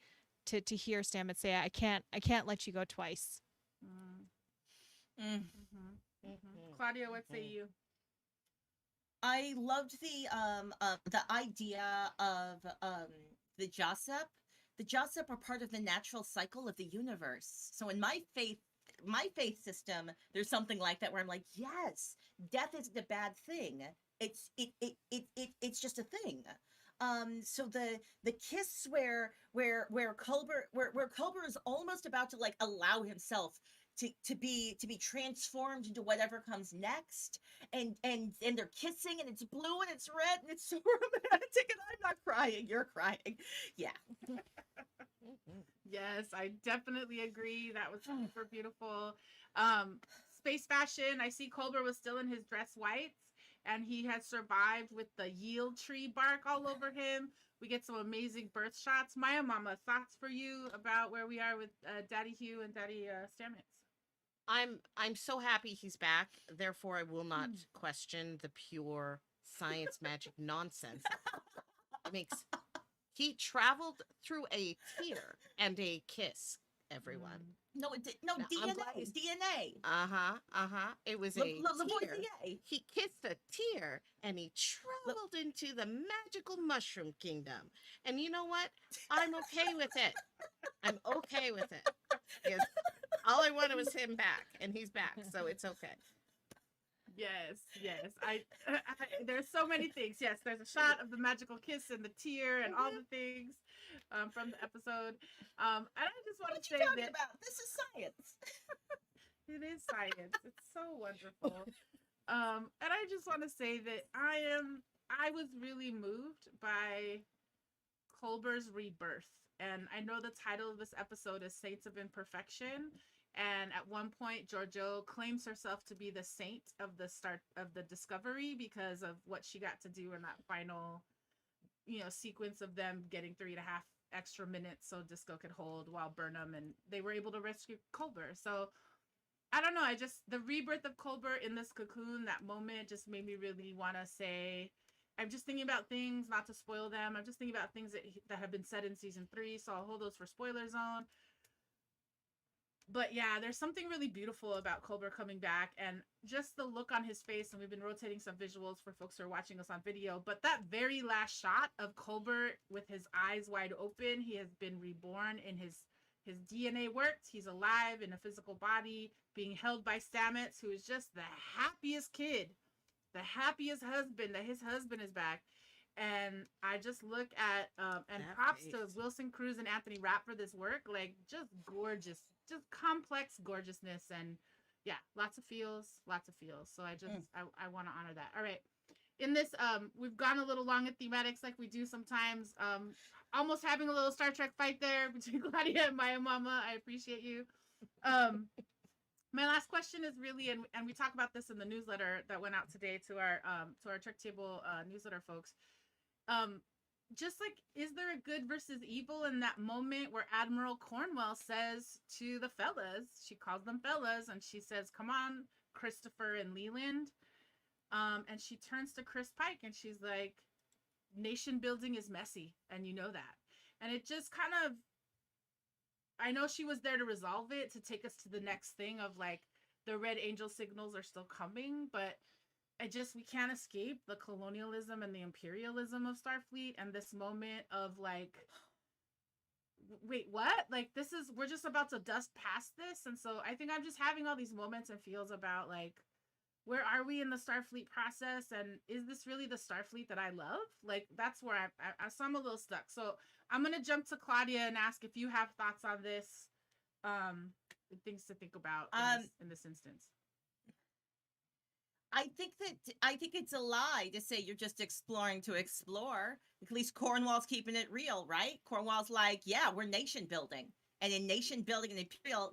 to hear Stamets say, I can't let you go twice. Mm. Claudia, what say you? I loved the idea of the Jossep. The Jossep are part of the natural cycle of the universe. So in my faith system, there's something like that where I'm like, yes, death isn't a bad thing. It's just a thing. So the kiss where Culber is almost about to like allow himself to be transformed into whatever comes next, and they're kissing, and it's blue and it's red and it's so romantic, and I'm not crying, you're crying. Yeah. Yes, I definitely agree. That was super beautiful. Space fashion. I see Colbert was still in his dress whites, and he had survived with the yield tree bark all over him. We get some amazing birth shots. Maya Mama, thoughts for you about where we are with Daddy Hugh and Daddy Stamets? I'm so happy he's back. Therefore, I will not question the pure science magic nonsense. It makes he traveled through a tear and a kiss. Everyone. No, no, Now, I'm glad DNA, he's- DNA. It was Le- a Le- tear. Lavoisier. He kissed a tear and he traveled into the magical mushroom kingdom. And you know what? I'm okay with it. I'm okay with it. Because all I wanted was him back, and he's back, so it's okay. Yes, yes. There's so many things. Yes, there's a shot of the magical kiss and the tear and all the things from the episode. And I just want What to you say talking that about? This is science. it is science. It's so wonderful. And I just want to say that I was really moved by Colbert's rebirth. And I know the title of this episode is Saints of Imperfection. And at one point, Giorgio claims herself to be the saint of the start of the discovery because of what she got to do in that final, sequence of them getting 3.5 extra minutes so Disco could hold while Burnham, and they were able to rescue Colbert. So I don't know. The rebirth of Colbert in this cocoon, that moment just made me really want to say, I'm just thinking about things, not to spoil them. I'm just thinking about things that have been said in season 3. So I'll hold those for spoiler zone. But yeah, there's something really beautiful about Colbert coming back, and just the look on his face. And we've been rotating some visuals for folks who are watching us on video, but that very last shot of Colbert with his eyes wide open, he has been reborn, in his DNA worked. He's alive in a physical body, being held by Stamets, who is just the happiest kid, the happiest husband that his husband is back. And I just look at and That props face. to Wilson Cruz and Anthony Rapp for this work. Like, just gorgeous, just complex gorgeousness, and yeah, lots of feels. So I want to honor that. All right. In this, we've gone a little long at thematics like we do sometimes. Almost having a little Star Trek fight there between Claudia and Maya Mama. I appreciate you. My last question is really, and we talk about this in the newsletter that went out today to our Trek Table newsletter folks. Just like, is there a good versus evil in that moment where Admiral Cornwell says to the fellas, she calls them fellas, and she says, "Come on, Christopher and Leland," and she turns to Chris Pike and she's like, "Nation building is messy, and you know that." And it just kind of, I know she was there to resolve it, to take us to the next thing of like, the red angel signals are still coming, but we can't escape the colonialism and the imperialism of Starfleet, and this moment of like, wait, what? Like, we're just about to dust past this. And so I think I'm just having all these moments and feels about like, where are we in the Starfleet process, and is this really the Starfleet that I love? Like, that's where I'm a little stuck. So I'm gonna jump to Claudia and ask if you have thoughts on this, things to think about in this instance. I think it's a lie to say you're just exploring to explore. At least Cornwall's keeping it real, right? Cornwall's like, yeah, we're nation building. And in nation building and imperial,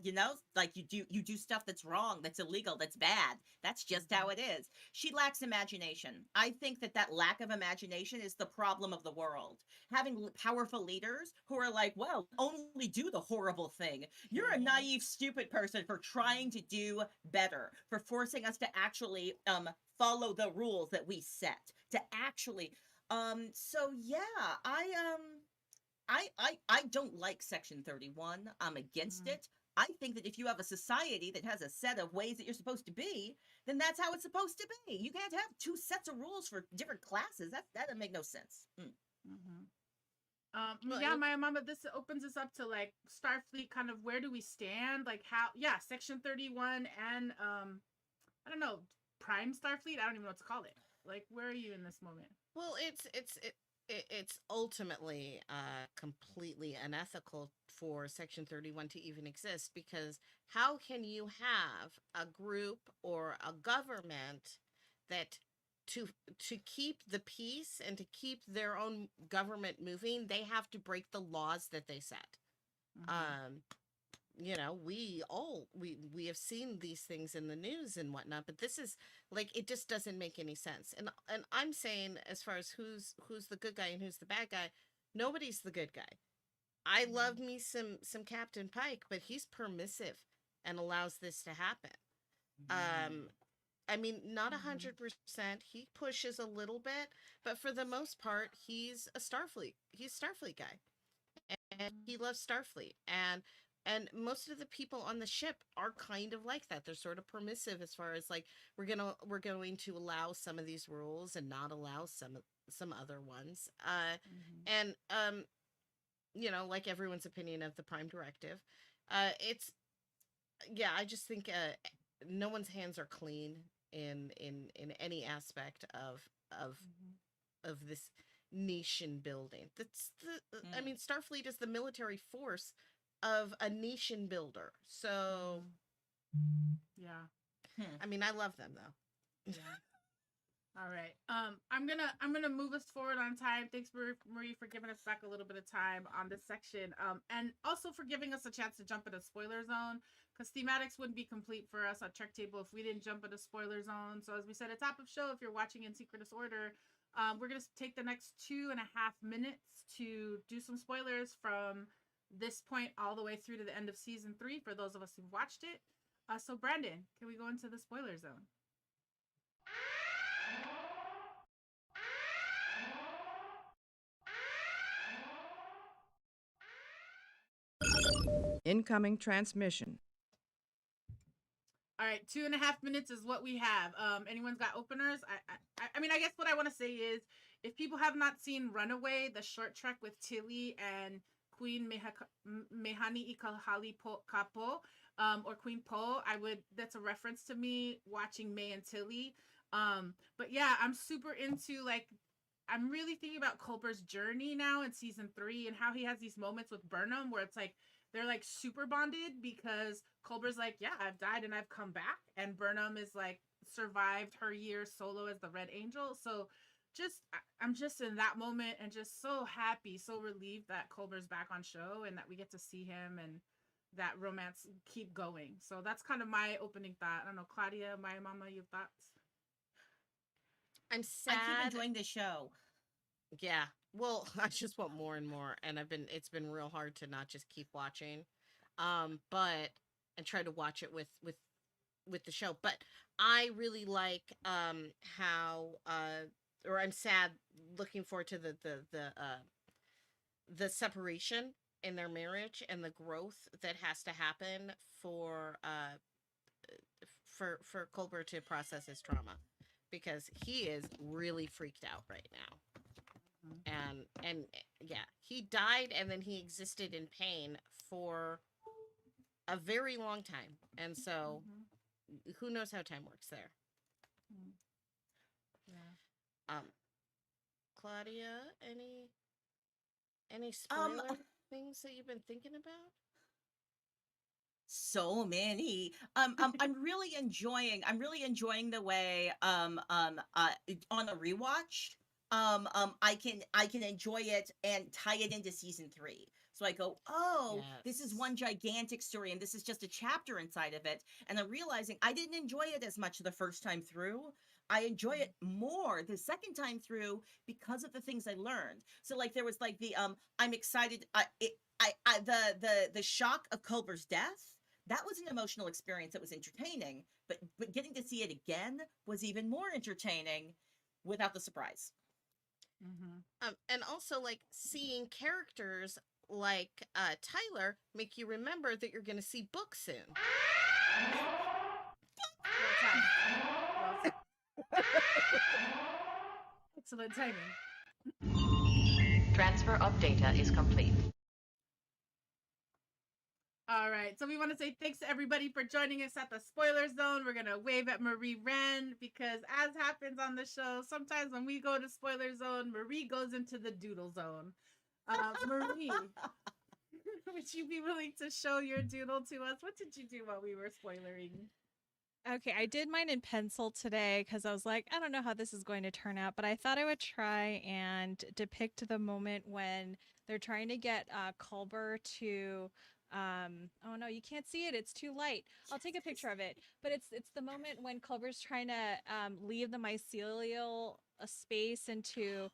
like you do stuff that's wrong, that's illegal, that's bad. That's just how it is. She lacks imagination. I think that lack of imagination is the problem of the world. Having powerful leaders who are like, well, only do the horrible thing. You're a naive, stupid person for trying to do better, for forcing us to actually follow the rules that we set, to actually. So yeah, I don't like Section 31. I'm against it. I think that if you have a society that has a set of ways that you're supposed to be, then that's how it's supposed to be. You can't have two sets of rules for different classes. That doesn't make no sense. Mm-hmm. Well, Yeah, and my mama, this opens us up to like Starfleet, kind of where do we stand? Like how, yeah, Section 31 and I don't know, Prime Starfleet. I don't even know what to call it. Like, where are you in this moment? well, it's ultimately completely unethical for Section 31 to even exist, because how can you have a group or a government that to to keep the peace and to keep their own government moving, they have to break the laws that they set. Mm-hmm. You know, we have seen these things in the news and whatnot, but this is like, it just doesn't make any sense. And I'm saying, as far as who's the good guy and who's the bad guy, nobody's the good guy. I love me some Captain Pike, but he's permissive and allows this to happen. I mean, not 100%. He pushes a little bit, but for the most part, he's a Starfleet. He's Starfleet guy, and he loves Starfleet. And most of the people on the ship are kind of like that. They're sort of permissive, as far as like, we're going to allow some of these rules and not allow some other ones. And you know, like everyone's opinion of the Prime Directive, it's, yeah, I just think no one's hands are clean in any aspect of this nation building. That's I mean, Starfleet is the military force of a nation builder. So Yeah. I mean, I love them though. Yeah. All right. I'm gonna move us forward on time. Thanks, Marie, for giving us back a little bit of time on this section. And also for giving us a chance to jump into spoiler zone, because thematics wouldn't be complete for us on Trek Table if we didn't jump into spoiler zone. So as we said at top of show, if you're watching in synchronous order, we're gonna take the next 2.5 minutes to do some spoilers from this point all the way through to the end of season 3 for those of us who've watched it. So Brandon, can we go into the spoiler zone? Incoming transmission. All right, 2.5 minutes is what we have. Anyone's got openers? I mean, I guess what I want to say is, if people have not seen Runaway, the short trek with Tilly and Queen Mehani Ikahali Kapo, or Queen Po, that's a reference to me watching May and Tilly. But yeah, I'm super into, like, I'm really thinking about Culber's journey now in season 3, and how he has these moments with Burnham where it's like they're like super bonded, because Culber's like, yeah, I've died and I've come back, and Burnham is like survived her year solo as the Red Angel. So I'm just in that moment and just so happy, so relieved that Culber's back on show and that we get to see him and that romance keep going. So that's kind of my opening thought. I don't know, Claudia, my mama, your thoughts? I'm sad. I keep enjoying the show. Yeah. Well, I just want more and more, and it's been real hard to not just keep watching. But and try to watch it with the show. But I really like how or I'm sad, looking forward to the separation in their marriage and the growth that has to happen for Culber to process his trauma, because he is really freaked out right now. And yeah, he died and then he existed in pain for a very long time, and so who knows how time works there. Yeah. Claudia, any spoiler things that you've been thinking about? So many. I'm really enjoying the way on a rewatch. I can enjoy it and tie it into season 3. So I go, oh, this is one gigantic story, and this is just a chapter inside of it. And I'm realizing I didn't enjoy it as much the first time through. I enjoy it more the second time through because of the things I learned. So like there was like the I'm excited. The shock of Culber's death. That was an emotional experience that was entertaining, but getting to see it again was even more entertaining without the surprise. And also like seeing characters like Tyler, make you remember that you're going to see books soon. Well timed. Well timed. Excellent timing. Transfer of data is complete. All right, so we want to say thanks to everybody for joining us at the spoiler zone. We're gonna wave at Marie Wren because, as happens on the show, sometimes when we go to spoiler zone, Marie goes into the doodle zone. Marie, would you be willing to show your doodle to us? What did you do while we were spoilering? Okay, I did mine in pencil today because I was like, I don't know how this is going to turn out, but I thought I would try and depict the moment when they're trying to get Culber to. Oh no, you can't see it. It's too light. I'll take a picture of it. But it's the moment when Culber's trying to leave the mycelial space into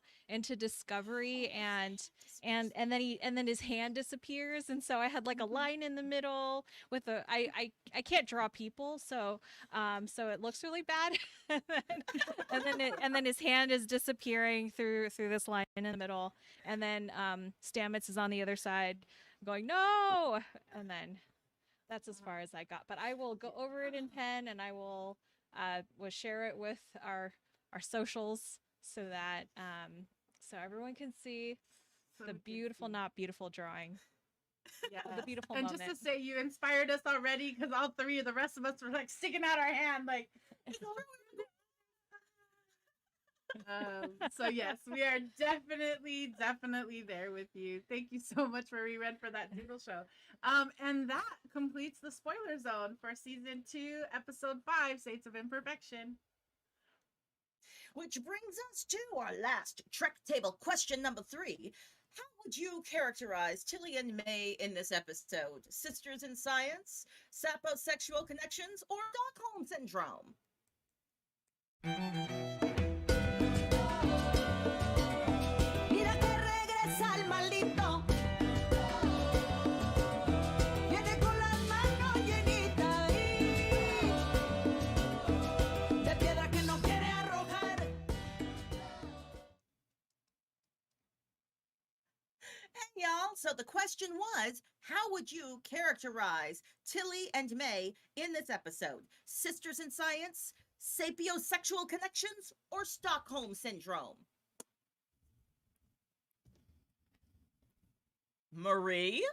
discovery, and then his hand disappears, and so I had like a line in the middle with a I can't draw people, so it looks really bad. and then his hand is disappearing through this line in the middle, and then Stamets is on the other side going no, and then that's as far as I got. But I will go over it in pen, and I will share it with our socials so that so everyone can see the beautiful, not beautiful drawing. Yeah, The beautiful and moment. just to say, you inspired us already because all three of the rest of us were like sticking out our hand, like. So yes, we are definitely there with you. Thank you so much, Marie Red, for that doodle show. And that completes the spoiler zone for season 2, episode 5, States of Imperfection. Which brings us to our last Trek table question number 3. How would you characterize Tilly and May in this episode? Sisters in science, saposexual connections, or Stockholm syndrome? Mira que regresa el maldito. Viene con las manos llenitas de piedra que no quiere arrojar. Hey, y'all. So the question was, how would you characterize Tilly and May in this episode? Sisters in science, sapiosexual connections, or Stockholm syndrome? Marie?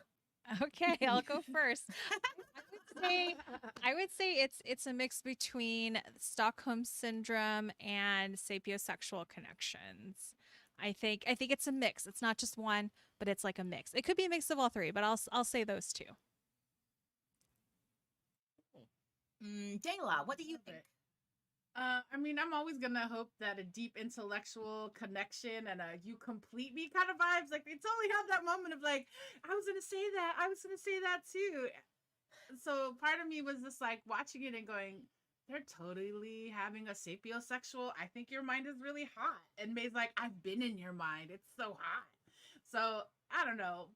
Okay, I'll go first. I would say it's a mix between Stockholm syndrome and sapiosexual connections. I think it's a mix. It's not just one, but it's like a mix. It could be a mix of all three, but I'll say those two. Dayla, what do you think? I mean, I'm always gonna hope that a deep intellectual connection and a "you complete me" kind of vibes. Like, they totally have that moment of like, I was gonna say that too. So part of me was just like watching it and going, they're totally having a sapiosexual. I think your mind is really hot, and May's like, I've been in your mind. It's so hot. So I don't know.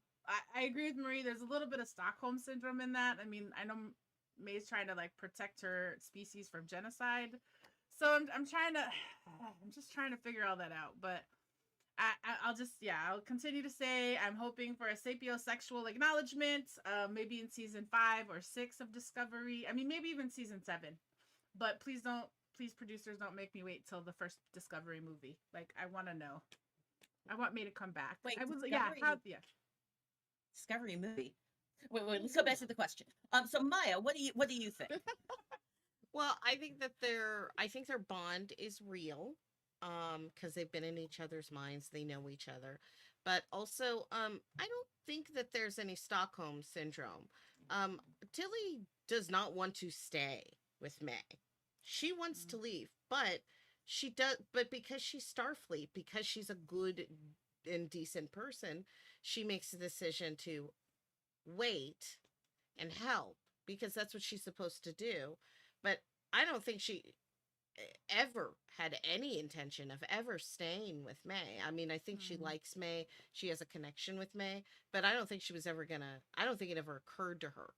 I agree with Marie. There's a little bit of Stockholm syndrome in that. I mean, I know May's trying to like protect her species from genocide. So I'm just trying to figure all that out. But I'll continue to say I'm hoping for a sapiosexual acknowledgement, maybe in season 5 or 6 of Discovery. I mean, maybe even season 7. But please producers, don't make me wait till the first Discovery movie. Like, I want to know. I want May to come back. Wait, Discovery movie. Wait, let's go back to the question. So Maya, what do you think? Well, I think their bond is real, because they've been in each other's minds. They know each other, but also, I don't think that there's any Stockholm syndrome. Tilly does not want to stay with May. She wants to leave, but she does. But because she's Starfleet, because she's a good and decent person, she makes the decision to wait and help because that's what she's supposed to do. But I don't think she ever had any intention of ever staying with May. I mean, I think she likes May. She has a connection with May, but I don't think she was ever I don't think it ever occurred to her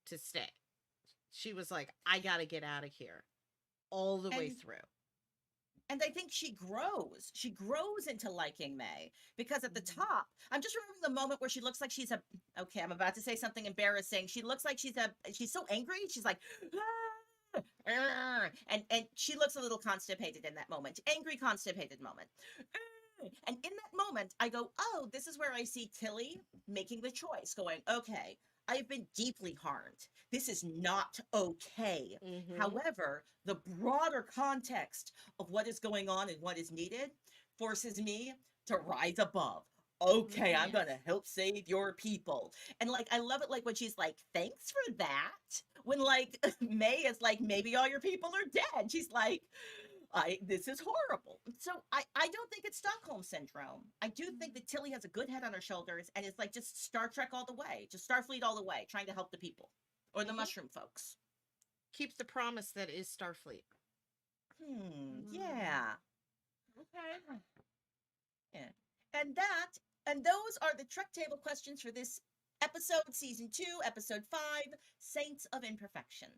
to stay. She was like, I got to get out of here all the way through. And I think she grows. She grows into liking May because at the top, I'm just remembering the moment where she looks like she's okay, I'm about to say something embarrassing. She looks like she's so angry. She's like, and she looks a little constipated in that moment. Angry, constipated moment. And in that moment, I go, oh, this is where I see Tilly making the choice, going, okay, I've been deeply harmed. This is not okay. Mhm. However, the broader context of what is going on and what is needed forces me to rise above. Okay, I'm Yes. gonna help save your people. And like, I love it, like when she's like, thanks for that. When like May is like, maybe all your people are dead. She's like, this is horrible. So I don't think it's Stockholm syndrome. I do think that Tilly has a good head on her shoulders and it's like just Star Trek all the way, just Starfleet all the way, trying to help the people or the Mhm. mushroom folks. Keeps the promise that is Starfleet. Yeah. Okay. Yeah. And those are the Trek Table questions for this episode, season 2, episode 5, Saints of Imperfection.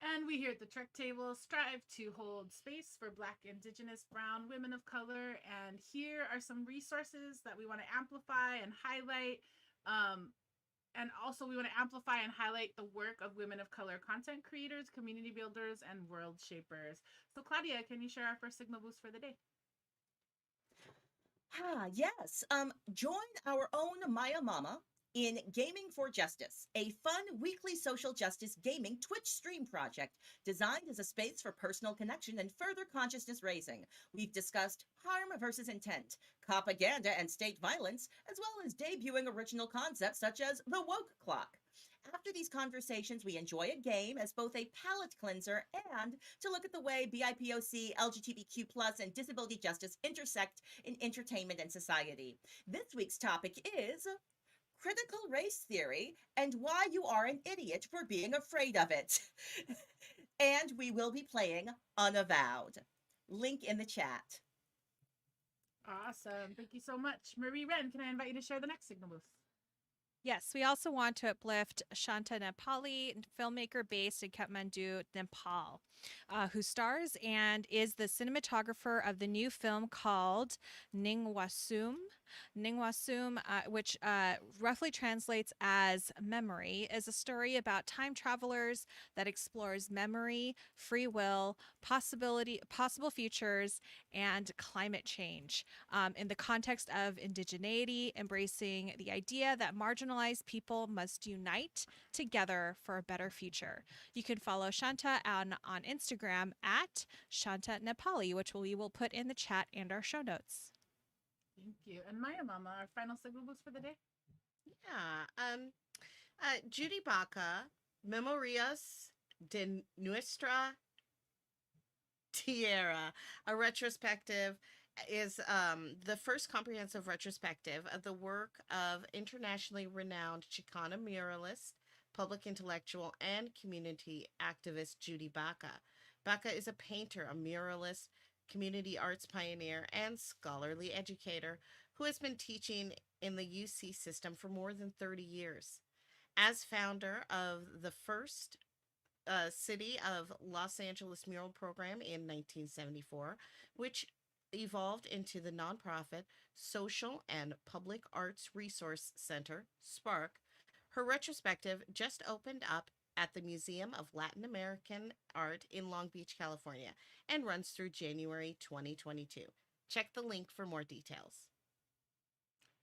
And we here at the Trek Table strive to hold space for Black, Indigenous, Brown, women of color. And here are some resources that we want to amplify and highlight. And also, we want to amplify and highlight the work of women of color content creators, community builders, and world shapers. So, Claudia, can you share our first signal boost for the day? Yes. Join our own Maya Mama in Gaming for Justice, a fun weekly social justice gaming Twitch stream project designed as a space for personal connection and further consciousness raising. We've discussed harm versus intent, propaganda and state violence, as well as debuting original concepts such as the woke clock. After these conversations, we enjoy a game as both a palate cleanser and to look at the way BIPOC, LGBTQ+, and disability justice intersect in entertainment and society. This week's topic is critical race theory and why you are an idiot for being afraid of it. And we will be playing Unavowed. Link in the chat. Awesome. Thank you so much. Marie Wren, can I invite you to share the next signal boost? Yes, we also want to uplift Shanta Nepali, filmmaker based in Kathmandu, Nepal, who stars and is the cinematographer of the new film called Ningwasum. Ningwasum, which roughly translates as memory, is a story about time travelers that explores memory, free will, possible futures, and climate change in the context of indigeneity, embracing the idea that marginalized people must unite together for a better future. You can follow Shanta on Instagram at Shanta Nepali, which we will put in the chat and our show notes. Thank you. And Maya Mama, our final signal boost for the day? Yeah. Judy Baca, Memorias de Nuestra Tierra, a retrospective, is the first comprehensive retrospective of the work of internationally renowned Chicana muralist, public intellectual, and community activist Judy Baca. Baca is a painter, a muralist, community arts pioneer, and scholarly educator who has been teaching in the UC system for more than 30 years. As founder of the first City of Los Angeles mural program in 1974, which evolved into the nonprofit Social and Public Arts Resource Center, SPARC, her retrospective just opened up at the Museum of Latin American Art in Long Beach, California, and runs through January 2022. Check the link for more details.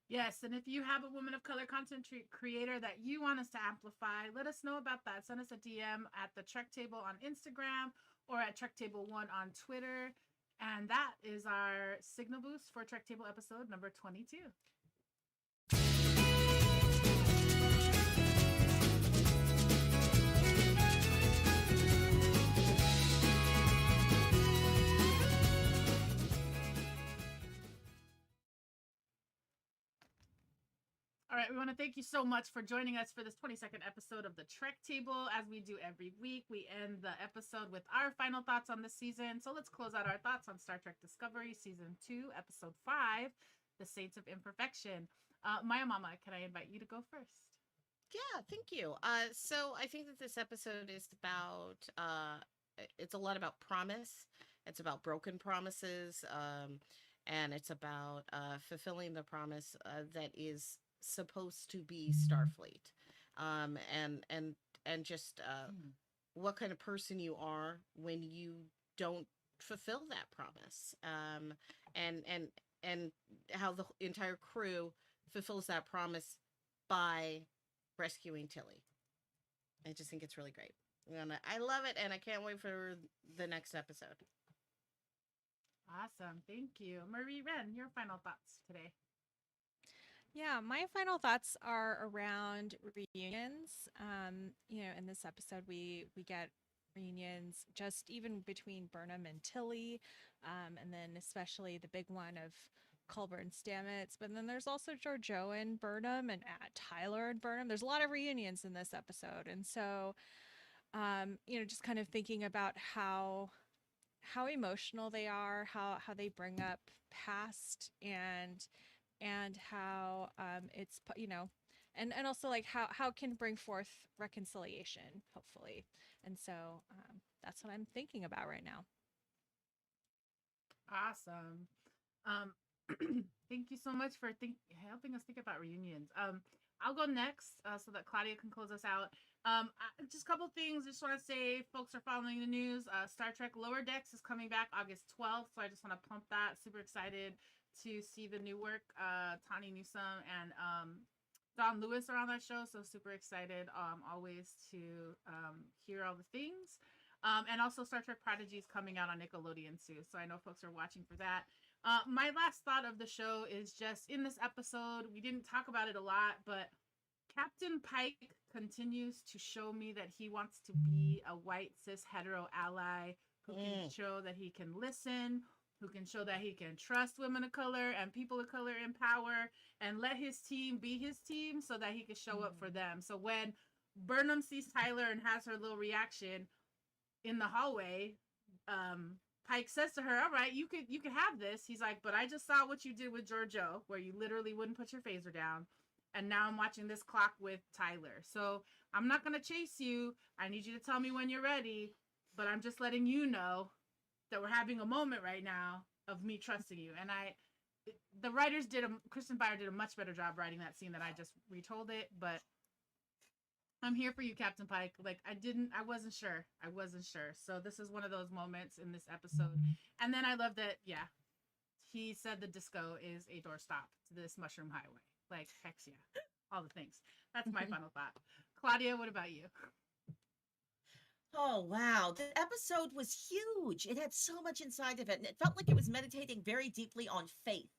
Yes, and if you have a woman of color content creator that you want us to amplify, let us know about that. Send us a DM at the Trek Table on Instagram or at Trek Table 1 on Twitter. And that is our signal boost for Trek Table episode number 22. All right, we want to thank you so much for joining us for this 22nd episode of the Trek Table. As we do every week, we end the episode with our final thoughts on the season. So let's close out our thoughts on Star Trek Discovery Season 2, Episode 5, The Saints of Imperfection. Maya Mama, can I invite you to go first? Yeah, thank you. So I think that this episode is about it's a lot about promise. It's about broken promises, and it's about fulfilling the promise that is supposed to be Starfleet, and just what kind of person you are when you don't fulfill that promise, and how the entire crew fulfills that promise by rescuing Tilly. I just think it's really great. And I love it, and I can't wait for the next episode. Awesome. Thank you. Marie Wren, your final thoughts today. Yeah, my final thoughts are around reunions. In this episode, we get reunions just even between Burnham and Tilly, and then especially the big one of Culber and Stamets. But then there's also Georgiou and Burnham and Tyler and Burnham. There's a lot of reunions in this episode, and so just kind of thinking about how emotional they are, how they bring up past and how it's and also like how it can bring forth reconciliation, hopefully. And so that's what I'm thinking about right now. Awesome. Thank you so much for helping us think about reunions. I'll go next so that Claudia can close us out. Just a couple things. I just want to say, folks are following the news. Star Trek Lower Decks is coming back August 12th, so I just want to pump that. Super excited to see the new work. Tawny Newsome and Don Lewis are on that show, so super excited always to hear all the things. And also Star Trek Prodigy is coming out on Nickelodeon too, so I know folks are watching for that. My last thought of the show is just in this episode, we didn't talk about it a lot, but Captain Pike continues to show me that he wants to be a white cis hetero ally who can show that he can listen, who can show that he can trust women of color and people of color in power, and let his team be his team so that he can show up for them. So when Burnham sees Tyler and has her little reaction in the hallway, Pike says to her, all right, you could have this. He's like, but I just saw what you did with Georgiou, where you literally wouldn't put your phaser down. And now I'm watching this clock with Tyler. So I'm not going to chase you. I need you to tell me when you're ready. But I'm just letting you know that we're having a moment right now of me trusting you. And the writers Kristen Beyer did a much better job writing that scene than I just retold it. But I'm here for you, Captain Pike. Like, I wasn't sure. So this is one of those moments in this episode. And then I love that, yeah, he said the disco is a doorstop to this mushroom highway. Like, heck yeah, all the things. That's my final thought. Claudia, what about you? Oh, wow. The episode was huge. It had so much inside of it, and it felt like it was meditating very deeply on faith.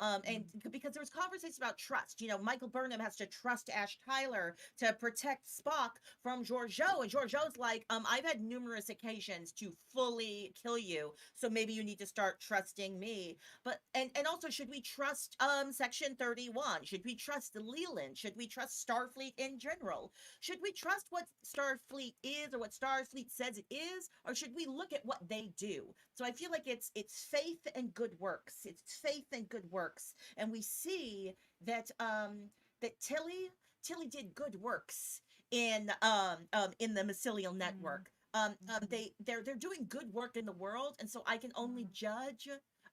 And because there was conversations about trust, Michael Burnham has to trust Ash Tyler to protect Spock from Georgiou, and Georgiou's like, I've had numerous occasions to fully kill you, so maybe you need to start trusting me. But and also, should we trust Section 31? Should we trust Leland? Should we trust Starfleet in general? Should we trust what Starfleet is or what Starfleet says it is, or should we look at what they do? So I feel like it's faith and good works. It's faith and good works. And we see that that Tilly did good works in the mycelial network. They're doing good work in the world, and so I can only judge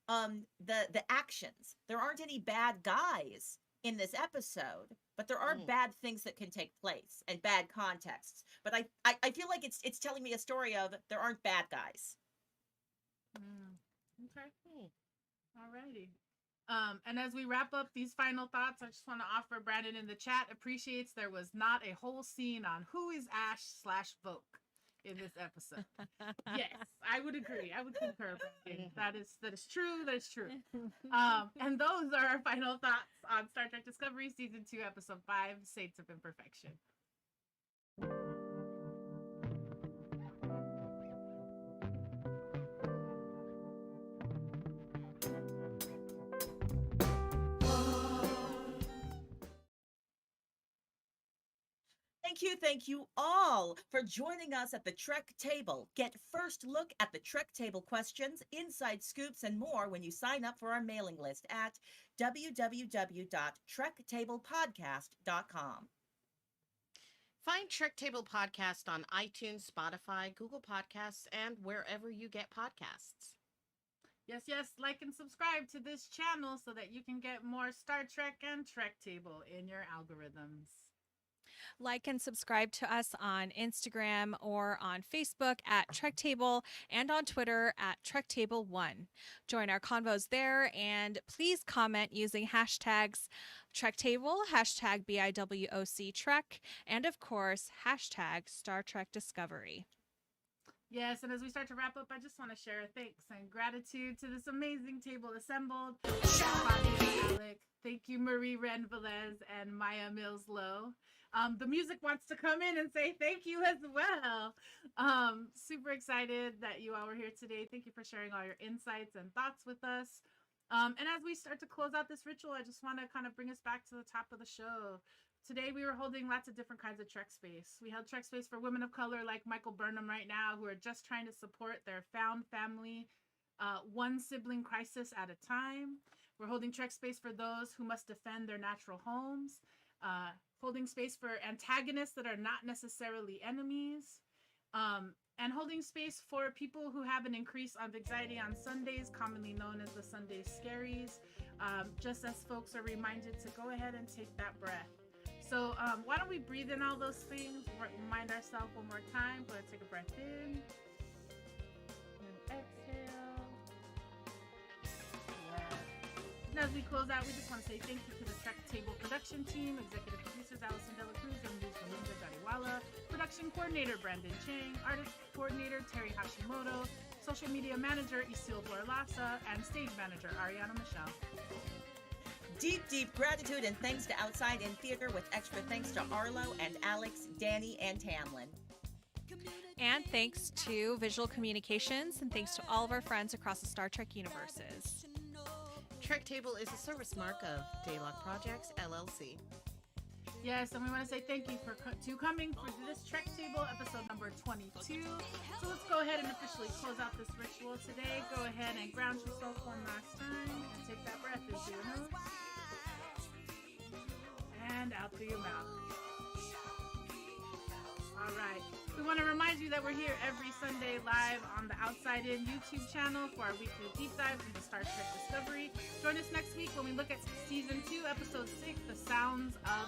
the actions. There aren't any bad guys in this episode, but there are bad things that can take place and bad contexts. But I feel like it's telling me a story of there aren't bad guys. Okay. Alrighty. And as we wrap up these final thoughts, I just want to offer Brandon in the chat appreciates there was not a whole scene on who is Ash/Vogue in this episode. Yes, I would agree. I would concur, Brandon. That is true. That is true. And those are our final thoughts on Star Trek Discovery Season 2, Episode 5, Saints of Imperfection. Thank you all for joining us at the Trek Table. Get first look at the Trek Table questions, inside scoops, and more when you sign up for our mailing list at www.trektablepodcast.com. Find Trek Table Podcast on iTunes, Spotify, Google Podcasts, and wherever you get podcasts. Yes, yes, like and subscribe to this channel so that you can get more Star Trek and Trek Table in your algorithms. Like and subscribe to us on Instagram or on Facebook at Trek Table and on Twitter at Trek Table 1. Join our convos there and please comment using hashtags Trek Table, hashtag BIWOC Trek, and of course, hashtag Star Trek Discovery. Yes, and as we start to wrap up, I just want to share thanks and gratitude to this amazing table assembled. Claudia Alec. Thank you, Marie Ren Velez and Maya Mills Lowe. The music wants to come in and say thank you as well. Super excited that you all were here today. Thank you for sharing all your insights and thoughts with us. And as we start to close out this ritual, I just want to kind of bring us back to the top of the show. Today, we were holding lots of different kinds of Trek space. We held Trek space for women of color like Michael Burnham right now, who are just trying to support their found family, one sibling crisis at a time. We're holding Trek space for those who must defend their natural homes, holding space for antagonists that are not necessarily enemies, and holding space for people who have an increase of anxiety on Sundays, commonly known as the Sunday scaries, just as folks are reminded to go ahead and take that breath. So why don't we breathe in all those things, remind ourselves one more time. Go ahead, take a breath in, and exhale. Yeah. And as we close out, we just want to say thank you to the Trek Table production team, executive producers Allison Dela Cruz and Luz Belinda Jariwala, production coordinator Brandon Chang, artist coordinator Terry Hashimoto, social media manager Isil Borlasa, and stage manager Ariana Michelle. Deep gratitude and thanks to Outside in Theater, with extra thanks to Arlo and Alex, Danny, and Tamlin. And thanks to Visual Communications, and thanks to all of our friends across the Star Trek universes. Trek Table is a service mark of Daylock Projects, LLC. Yes, and we want to say thank you for coming for this Trek Table episode number 22. So let's go ahead and officially close out this ritual today. Go ahead and ground yourself one last time and take that breath into your nose and out through your mouth. All right. We want to remind you that we're here every Sunday live on the Outside In YouTube channel for our weekly deep dives into Star Trek Discovery. Join us next week when we look at Season 2, Episode 6, The Sounds of